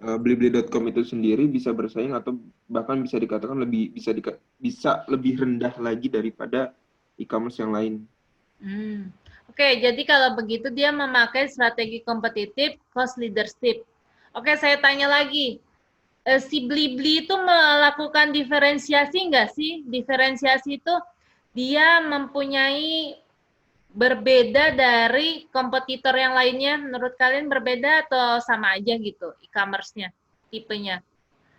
blibli.com itu sendiri bisa bersaing atau bahkan bisa dikatakan bisa lebih rendah lagi daripada e-commerce yang lain. Oke, jadi kalau begitu dia memakai strategi kompetitif, cost leadership. Oke, saya tanya lagi. Si Blibli itu melakukan diferensiasi nggak sih? Diferensiasi itu dia mempunyai berbeda dari kompetitor yang lainnya. Menurut kalian berbeda atau sama aja gitu e-commerce-nya, tipenya?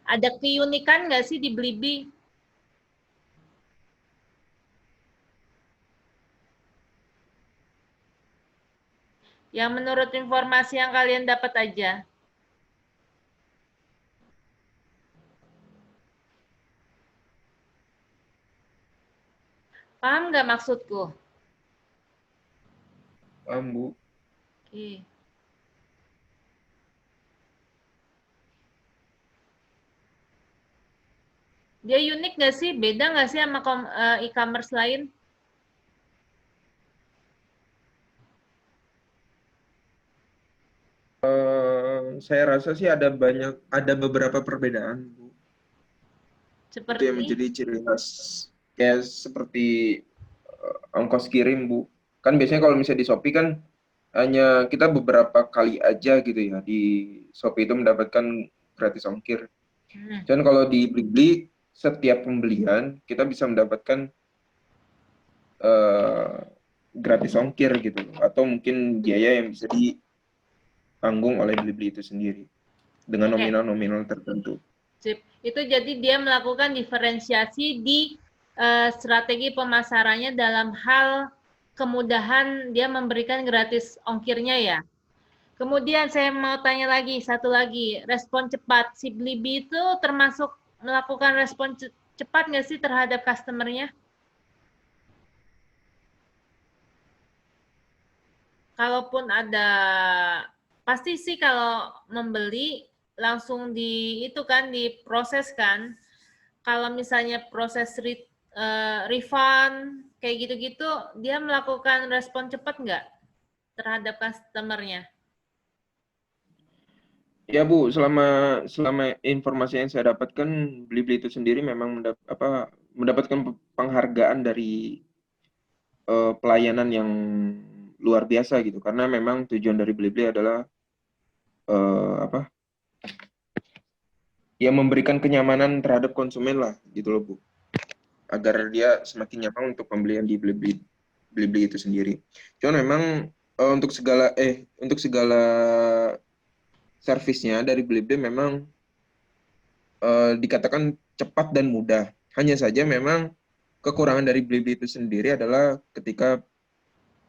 Ada keunikan nggak sih di Blibli? Yang menurut informasi yang kalian dapat aja. Paham nggak maksudku? Paham, Bu. Oke. Dia unik nggak sih? Beda nggak sih sama e-commerce lain? Saya rasa sih ada beberapa perbedaan, Bu. Seperti? Itu yang menjadi ciri khas. Kayak seperti ongkos kirim, Bu. Kan biasanya kalau misalnya di Shopee kan hanya kita beberapa kali aja gitu ya di Shopee itu mendapatkan gratis ongkir. Dan kalau di Blibli setiap pembelian kita bisa mendapatkan gratis ongkir gitu, atau mungkin biaya yang bisa ditanggung oleh Blibli itu sendiri dengan Oke. nominal-nominal tertentu. Sip. Itu jadi dia melakukan diferensiasi di strategi pemasarannya dalam hal kemudahan dia memberikan gratis ongkirnya ya. Kemudian saya mau tanya lagi, satu lagi, respon cepat. Si Blibli itu termasuk melakukan respon cepat nggak sih terhadap customer-nya? Kalaupun ada, pasti sih kalau membeli langsung itu kan diproses kan. Kalau misalnya proses refund kayak gitu-gitu, dia melakukan respon cepat nggak terhadap customer-nya? Ya Bu, selama informasi yang saya dapatkan, Blibli itu sendiri memang mendapatkan penghargaan dari pelayanan yang luar biasa gitu, karena memang tujuan dari Blibli adalah ya memberikan kenyamanan terhadap konsumen lah gitu loh Bu, agar dia semakin nyaman untuk pembelian di Blibli itu sendiri. Cuman memang untuk segala servisnya dari Blibli memang dikatakan cepat dan mudah. Hanya saja memang kekurangan dari Blibli itu sendiri adalah ketika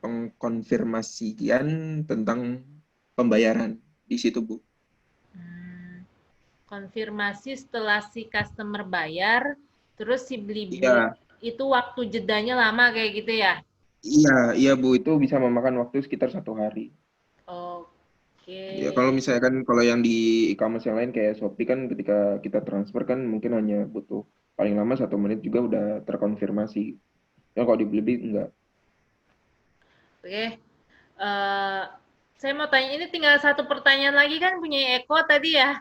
pengkonfirmasian tentang pembayaran di situ Bu. Konfirmasi setelah si customer bayar, terus si Blibli Iya. itu waktu jedanya lama kayak gitu ya? Iya Bu, itu bisa memakan waktu sekitar 1 hari. Oke. Ya kalau misalkan kalau yang di e-commerce yang lain kayak Shopee kan ketika kita transfer kan mungkin hanya butuh paling lama 1 menit juga udah terkonfirmasi. Ya kalau di Blibli enggak. Oke. Saya mau tanya, ini tinggal satu pertanyaan lagi kan punya Eko tadi ya.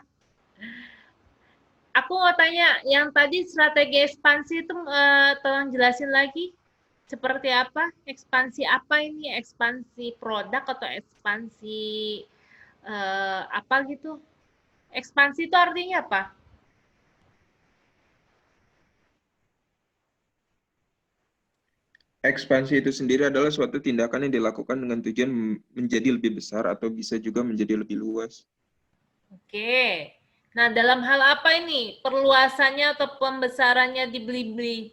Aku mau tanya, yang tadi strategi ekspansi itu tolong jelasin lagi. Seperti apa? Ekspansi apa ini? Ekspansi produk atau ekspansi apa gitu? Ekspansi itu artinya apa? Ekspansi itu sendiri adalah suatu tindakan yang dilakukan dengan tujuan menjadi lebih besar atau bisa juga menjadi lebih luas. Oke. Nah, dalam hal apa ini? Perluasannya atau pembesarannya di Blibli?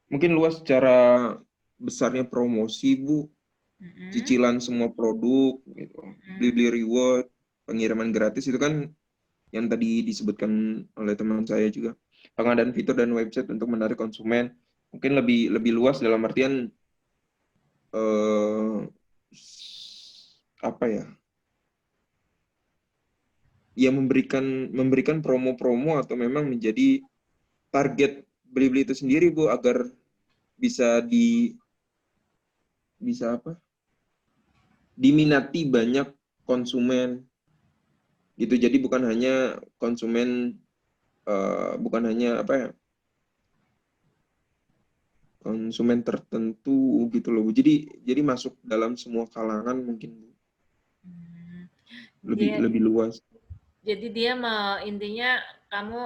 Mungkin luas secara besarnya promosi Bu, cicilan semua produk gitu. Blibli reward, pengiriman gratis itu kan yang tadi disebutkan oleh teman saya juga. Pengadaan fitur dan website untuk menarik konsumen. Mungkin lebih luas dalam artian apa ya? Ya memberikan promo-promo atau memang menjadi target Blibli itu sendiri Bu, agar bisa diminati banyak konsumen gitu. Jadi bukan hanya konsumen konsumen tertentu gitu loh Bu. Jadi masuk dalam semua kalangan mungkin Bu. Lebih luas. Jadi dia intinya kamu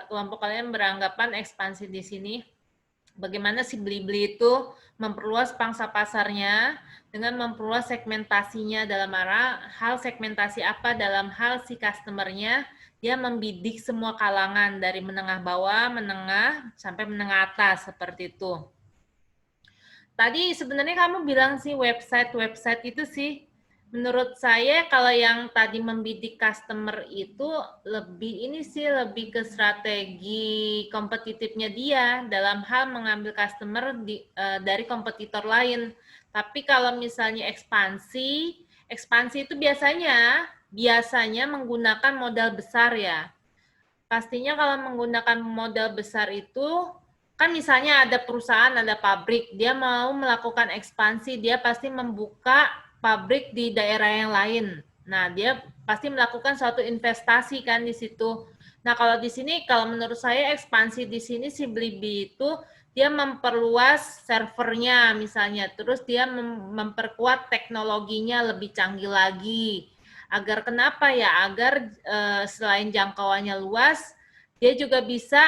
kelompok kalian beranggapan ekspansi di sini bagaimana si Blibli itu memperluas pangsa pasarnya dengan memperluas segmentasinya dalam hal segmentasi apa dalam hal si customer-nya, dia membidik semua kalangan dari menengah bawah, menengah sampai menengah atas seperti itu. Tadi sebenarnya kamu bilang sih website itu sih menurut saya kalau yang tadi membidik customer itu lebih ke strategi kompetitifnya dia dalam hal mengambil customer dari kompetitor lain. Tapi kalau misalnya ekspansi itu biasanya menggunakan modal besar ya. Pastinya kalau menggunakan modal besar itu kan misalnya ada perusahaan, ada pabrik, dia mau melakukan ekspansi, dia pasti membuka pabrik di daerah yang lain. Nah, dia pasti melakukan suatu investasi kan di situ. Nah, kalau di sini, kalau menurut saya ekspansi di sini si Blibli itu dia memperluas servernya misalnya, terus dia memperkuat teknologinya lebih canggih lagi. Agar kenapa ya? Agar selain jangkauannya luas, dia juga bisa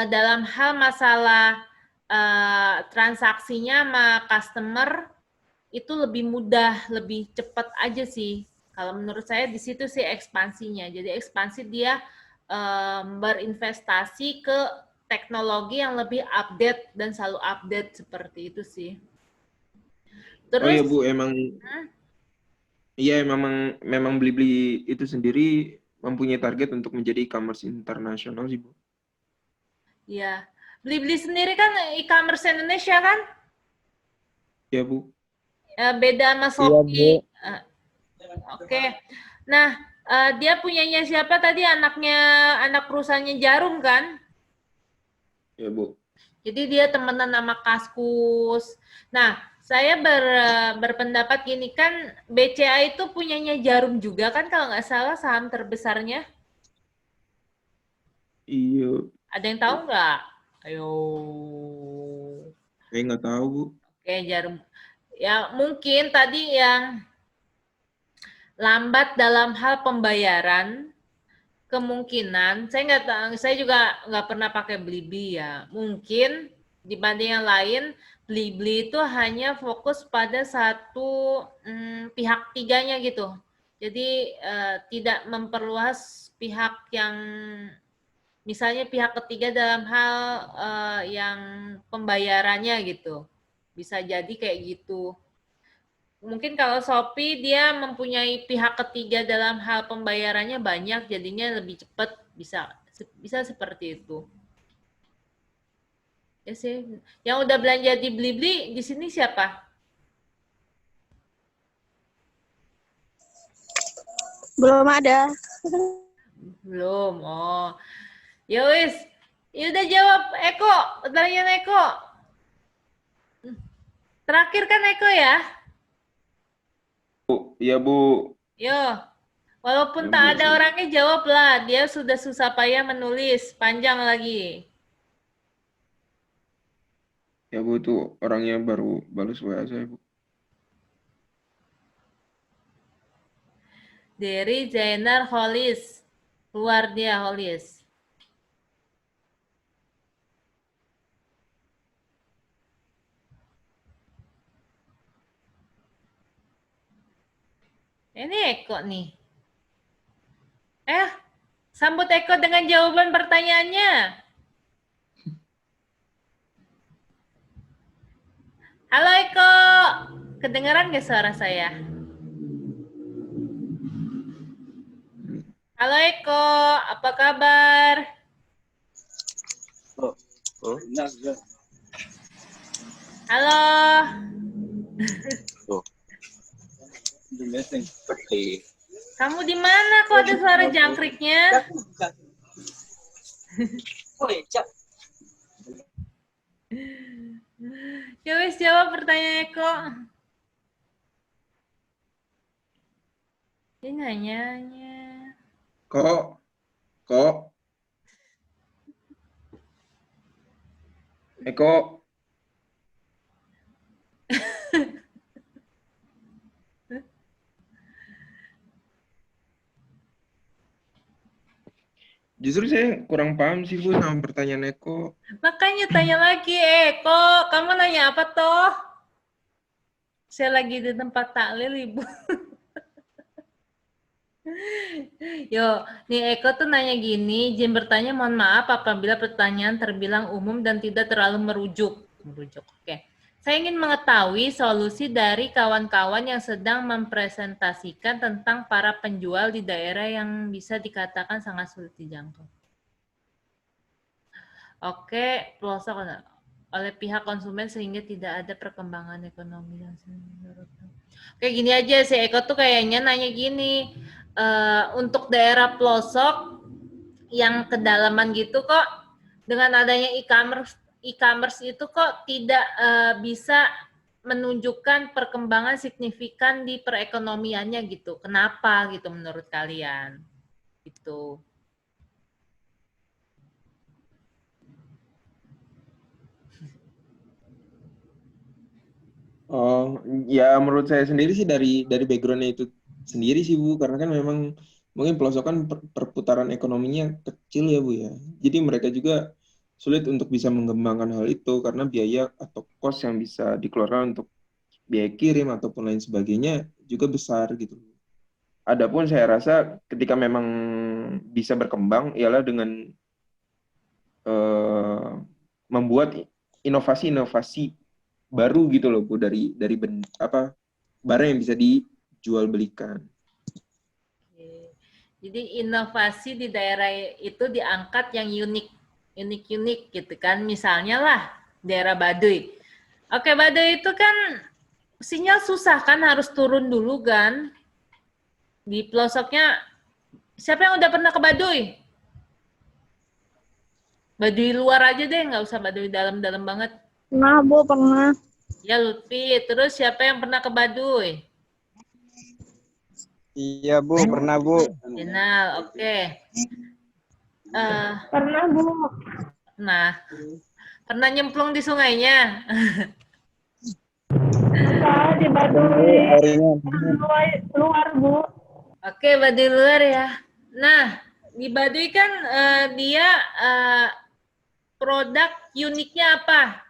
dalam hal masalah transaksinya sama customer itu lebih mudah, lebih cepat aja sih. Kalau menurut saya di situ sih ekspansinya. Jadi ekspansi dia berinvestasi ke teknologi yang lebih update dan selalu update seperti itu sih. Terus, oh ya Bu, iya memang Blibli itu sendiri mempunyai target untuk menjadi e-commerce internasional sih Bu. ya, Blibli sendiri kan e-commerce Indonesia kan? Ya Bu. Beda sama Shopee. Oke. Nah, dia punyanya siapa tadi? Anak perusahaannya Jarum kan? Ya Bu. Jadi dia temenan sama Kaskus. Nah, saya berpendapat gini kan, BCA itu punyanya Jarum juga kan kalau nggak salah saham terbesarnya. Iya. Ada yang tahu nggak? Ayo. Saya nggak tahu Bu. Oke, Jarum. Ya mungkin tadi yang lambat dalam hal pembayaran, kemungkinan saya juga nggak pernah pakai Blibli ya. Mungkin dibanding yang lain, Blibli itu hanya fokus pada satu pihak tiganya gitu. Jadi tidak memperluas pihak yang misalnya pihak ketiga dalam hal yang pembayarannya gitu. Bisa jadi kayak gitu. Mungkin kalau Shopee dia mempunyai pihak ketiga dalam hal pembayarannya banyak, jadinya lebih cepat, bisa seperti itu. Ya sih. Yang udah belanja di Blibli di sini siapa? Belum ada. Belum. Oh. Ya wis. Ya udah jawab Eko, pertanyaan Eko. Terakhir kan Eko ya? Iya Bu. Yo. Walaupun Ya, tak Bu, ada orangnya jawablah. Dia sudah susah payah menulis, panjang lagi. Ya Bu, tuh orangnya baru balas WA saya Bu. Dari Zainal Holis. Keluar dia Holis. Ini Eko nih. Sambut Eko dengan jawaban pertanyaannya. Halo Eko, kedengaran nggak suara saya? Halo Eko, apa kabar? Halo. Kamu di mana? Kok ada suara jangkriknya? Ya wis jawab pertanyaan Eko. Dia nanya. Kok? Eko. Justru saya kurang paham sih Bu sama pertanyaan Eko. Makanya tanya lagi, Eko, kamu nanya apa toh? Saya lagi di tempat taklil, Ibu. Yo, nih Eko tuh nanya gini, izin bertanya, mohon maaf apabila pertanyaan terbilang umum dan tidak terlalu merujuk. Oke. Saya ingin mengetahui solusi dari kawan-kawan yang sedang mempresentasikan tentang para penjual di daerah yang bisa dikatakan sangat sulit dijangkau. Oke, pelosok oleh pihak konsumen sehingga tidak ada perkembangan ekonomi yang Oke, gini aja sih Eko tuh kayaknya nanya gini, untuk daerah pelosok yang kedalaman gitu kok dengan adanya e-commerce itu kok tidak bisa menunjukkan perkembangan signifikan di perekonomiannya gitu. Kenapa gitu menurut kalian? Gitu. Oh, ya menurut saya sendiri sih dari background-nya itu sendiri sih Bu, karena kan memang mungkin pelosokkan perputaran ekonominya kecil ya Bu ya. Jadi mereka juga sulit untuk bisa mengembangkan hal itu karena biaya atau kos yang bisa dikeluarkan untuk biaya kirim ataupun lain sebagainya juga besar gitu. Adapun saya rasa ketika memang bisa berkembang ialah dengan membuat inovasi-inovasi baru gitu loh Bu dari barang yang bisa dijual belikan. Jadi inovasi di daerah itu diangkat yang unik gitu kan. Misalnya lah daerah Baduy. Oke, Baduy itu kan sinyal susah kan, harus turun dulu kan. Di pelosoknya, siapa yang udah pernah ke Baduy? Baduy luar aja deh, nggak usah Baduy dalam-dalam banget. Pernah, Bu, pernah. Ya, Lutfi. Terus siapa yang pernah ke Baduy? Iya, Bu, pernah, Bu. Final, oke. Pernah, Bu. Nah, pernah nyemplung di sungainya? Enggak, di Baduy. Luar, Bu. Oke, Baduy luar ya. Nah, di Baduy kan dia produk uniknya apa?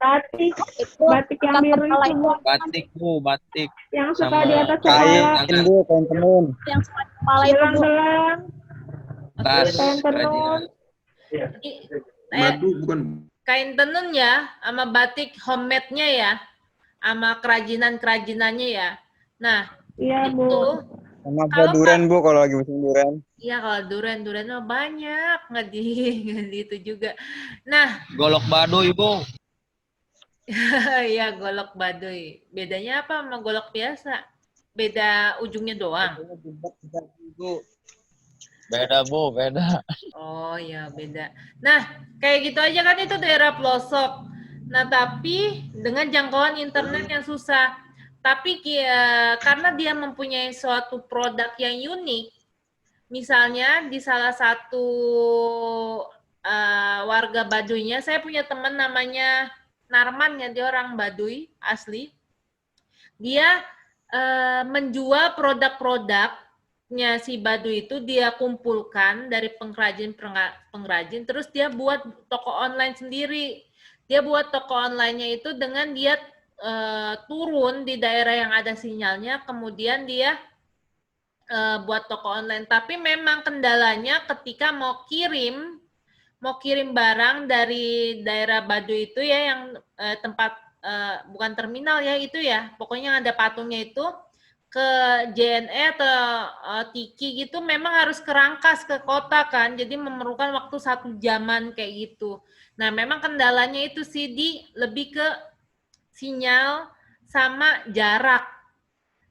Batik yang biru itu, Bu. Batik, Bu, batik. Yang suka Sama di atas kain, kepala. Bu, kain tenun. Yang suka di kepala itu, Bu. tas, Kain tenun. Madu bukan. Kain tenun ya, sama batik homemade-nya ya, sama kerajinan-kerajinannya ya. Nah, Iya, Bu. itu Sama buah durian, Bu, kalau lagi musim durian. iya kalau durian mah banyak, nggak di itu juga. Nah, golok Baduy, Bu. ya golok Baduy. Bedanya apa sama golok biasa? Beda ujungnya doang. Beda, Bu, beda. Oh ya beda. Nah, kayak gitu aja kan itu daerah pelosok. Nah, tapi dengan jangkauan internet yang susah. Tapi karena dia mempunyai suatu produk yang unik, misalnya di salah satu warga Baduynya, saya punya teman namanya Narman ya, dia orang Baduy asli. Dia menjual produk-produknya si Baduy itu, dia kumpulkan dari pengrajin, terus dia buat toko online sendiri. Dia buat toko online-nya itu dengan dia turun di daerah yang ada sinyalnya, kemudian dia buat toko online. Tapi memang kendalanya ketika mau kirim barang dari daerah Baduy itu ya, yang tempat bukan terminal ya itu ya, pokoknya yang ada patungnya itu, ke JNE atau Tiki gitu, memang harus ke Rangkas, ke kota kan, jadi memerlukan waktu 1 jaman kayak gitu. Nah, memang kendalanya itu sih lebih ke sinyal sama jarak.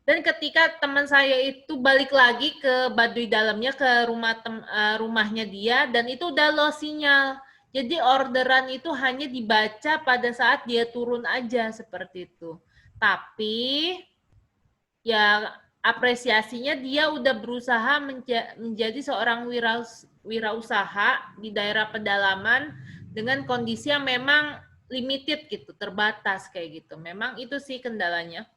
Dan ketika teman saya itu balik lagi ke Baduy dalamnya, ke rumahnya dia, dan itu udah lost sinyal. Jadi orderan itu hanya dibaca pada saat dia turun aja, seperti itu. Tapi ya apresiasinya dia udah berusaha menjadi seorang wirausaha di daerah pedalaman dengan kondisi yang memang limited gitu, terbatas kayak gitu. Memang itu sih kendalanya.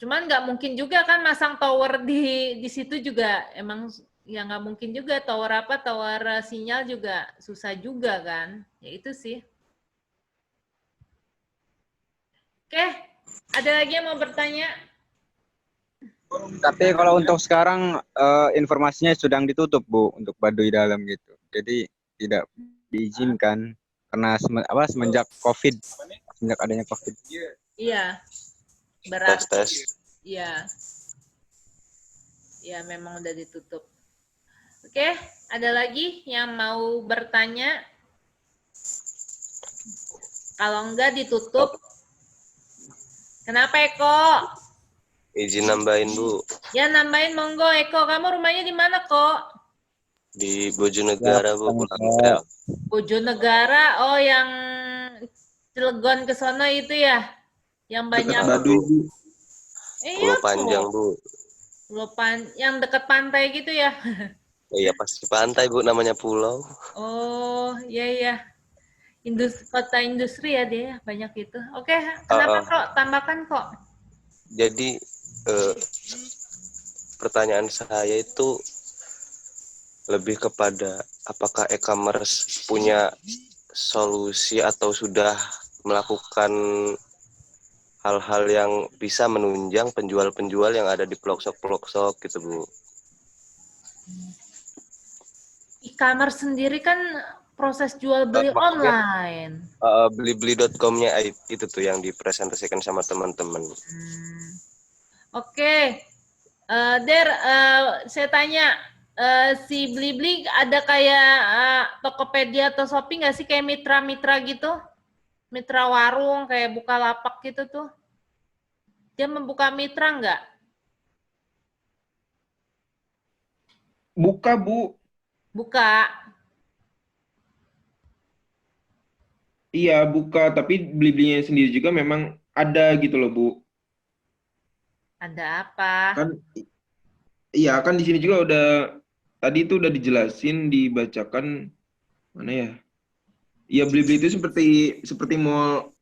Cuman nggak mungkin juga kan masang tower di situ juga, emang ya nggak mungkin juga, tower sinyal juga susah juga kan, ya itu sih. Oke, ada lagi yang mau bertanya? Tapi kalau untuk sekarang informasinya sedang ditutup, Bu, untuk Baduy dalam gitu. Jadi tidak diizinkan karena semenjak COVID, semenjak adanya COVID. Iya. Berarti tes. Iya. Ya, memang udah ditutup. Oke, ada lagi yang mau bertanya? Kalau enggak ditutup. Kenapa, Eko? Izin nambahin, Bu. Ya, nambahin monggo, Eko. Kamu rumahnya di mana, kok? Di Bojonegara, Bu. Pulang. Bojonegara, oh yang Cilegon ke sono itu ya? Yang banyak Pulau Panjang, Bu. Yang dekat pantai gitu ya? Iya, pasti pantai, Bu, namanya pulau. Oh, iya. Kota industri ya dia, banyak itu. Oke, kenapa kok? Tambahkan kok. Jadi pertanyaan saya itu lebih kepada apakah e-commerce punya solusi atau sudah melakukan hal-hal yang bisa menunjang penjual-penjual yang ada di pelosok-pelosok gitu, Bu. E-commerce sendiri kan proses jual beli online. Blibli.com-nya itu tuh yang dipresentasikan sama teman-teman. Oke. Der, saya tanya, si Blibli ada kayak Tokopedia atau Shopee nggak sih kayak mitra-mitra gitu? Mitra warung kayak Bukalapak gitu tuh. Dia membuka mitra nggak? Buka, Bu. Buka. Iya, buka. Tapi Blibli-nya sendiri juga memang ada gitu loh, Bu. Ada apa? Iya, kan di sini juga udah, tadi itu udah dijelasin, dibacakan, mana ya? Iya, Blibli itu seperti mall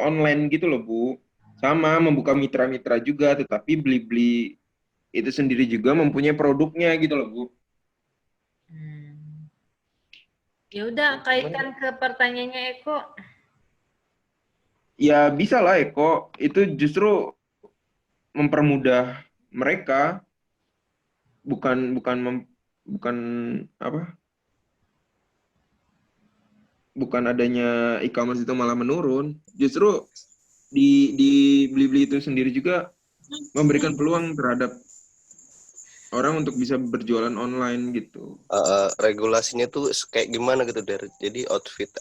online gitu loh, Bu. Sama, membuka mitra-mitra juga, tetapi Blibli itu sendiri juga mempunyai produknya gitu loh, Bu. Ya udah, kaitkan ke pertanyaannya Eko. Ya bisa lah, Eko. Itu justru mempermudah mereka, bukan adanya e-commerce itu malah menurun. Justru di Blibli itu sendiri juga memberikan peluang terhadap orang untuk bisa berjualan online gitu. Regulasinya tuh kayak gimana gitu, Der? Jadi outfit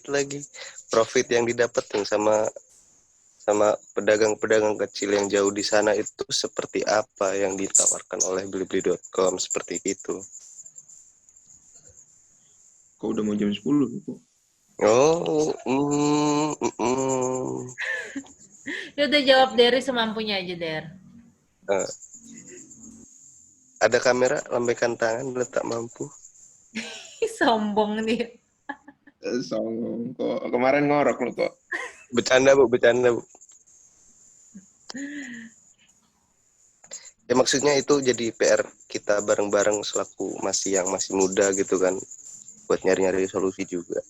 lagi, profit yang didapetin sama pedagang-pedagang kecil yang jauh di sana itu seperti apa yang ditawarkan oleh blibli.com seperti itu. Kok udah mau jam 10 kok. Ya udah jawab dari semampunya aja, Der. Ada kamera, lambaikan tangan, letak mampu. Sombong nih. Sombong kok. Kemarin ngorok lo kok. Bercanda, Bu. Ya maksudnya itu jadi PR kita bareng-bareng selaku masih muda gitu kan, buat nyari-nyari solusi juga.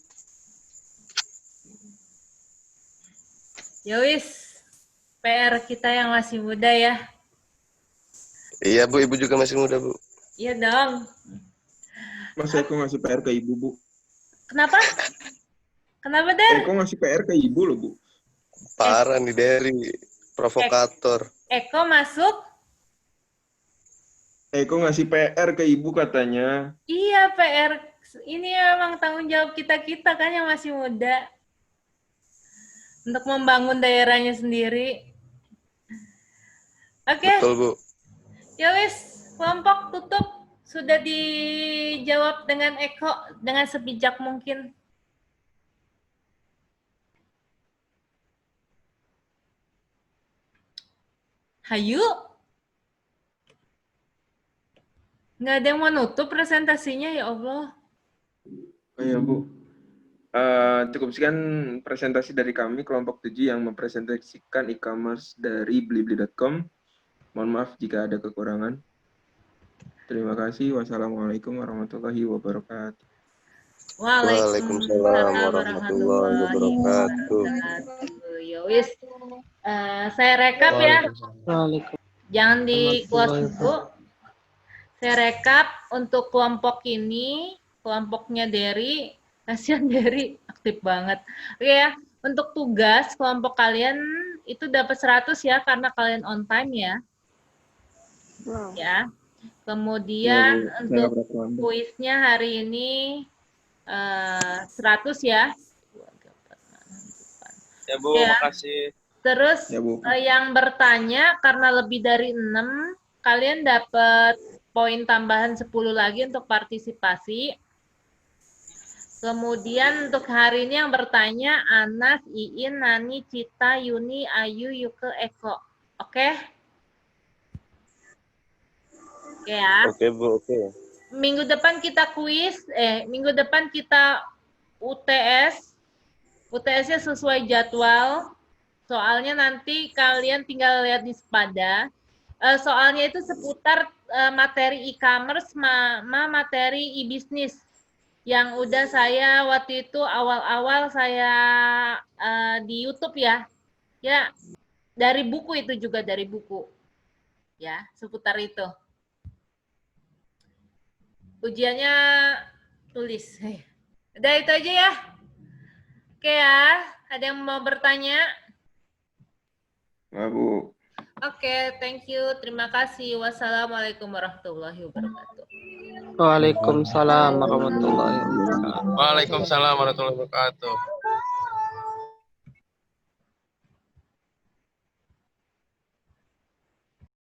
Ya wis, PR kita yang masih muda ya. Iya, Bu, Ibu juga masih muda, Bu. Iya dong. Mas Eko ngasih PR ke Ibu, Bu. Kenapa? Kenapa, Der? Eko ngasih PR ke Ibu loh, Bu. Parah nih, Derry. Provokator. Eko masuk? Eko ngasih PR ke Ibu katanya. Iya, PR. Ini memang tanggung jawab kita-kita kan yang masih muda. Untuk membangun daerahnya sendiri. Oke. Betul, Bu. Ya wis, kelompok tutup. Sudah dijawab dengan Eko, dengan sebijak mungkin. Hayu. Nggak ada yang mau nutup presentasinya, ya Allah. Oh iya, Bu. Cukup sekian presentasi dari kami, kelompok 7 yang mempresentasikan e-commerce dari blibli.com. Mohon maaf jika ada kekurangan. Terima kasih. Wassalamualaikum warahmatullahi wabarakatuh. Waalaikumsalam warahmatullahi wabarakatuh. Ya wis, saya rekap ya. Jangan di close dulu. Saya rekap untuk kelompok ini, kelompoknya Derry. Kasihan Derry, aktif banget. Oke ya, untuk tugas kelompok kalian itu dapat 100 ya, karena kalian on time ya. Wow. Ya. Kemudian Ya, untuk kuisnya hari ini 100 ya. Ya, Bu, Ya. makasih. Terus Ya, Bu. yang bertanya karena lebih dari 6, kalian dapat poin tambahan 10 lagi untuk partisipasi. Kemudian untuk hari ini yang bertanya Anas, Iin, Nani, Cita, Yuni, Ayu, Yuke, Eko. Oke? Oke ya. Oke, Bu, oke. Minggu depan kita kuis, minggu depan kita UTS UTS-nya sesuai jadwal. Soalnya nanti kalian tinggal lihat di Sepada. Soalnya itu seputar materi e-commerce sama materi e-bisnis yang udah saya waktu itu awal-awal saya di YouTube ya. Ya, dari buku itu juga dari buku. Ya, seputar itu. Ujiannya tulis. Udah itu aja ya. Oke ya, ada yang mau bertanya? Nah, Bu. Oke, thank you. Terima kasih. Wassalamualaikum warahmatullahi wabarakatuh. Waalaikumsalam warahmatullahi wabarakatuh. Waalaikumsalam warahmatullahi wabarakatuh.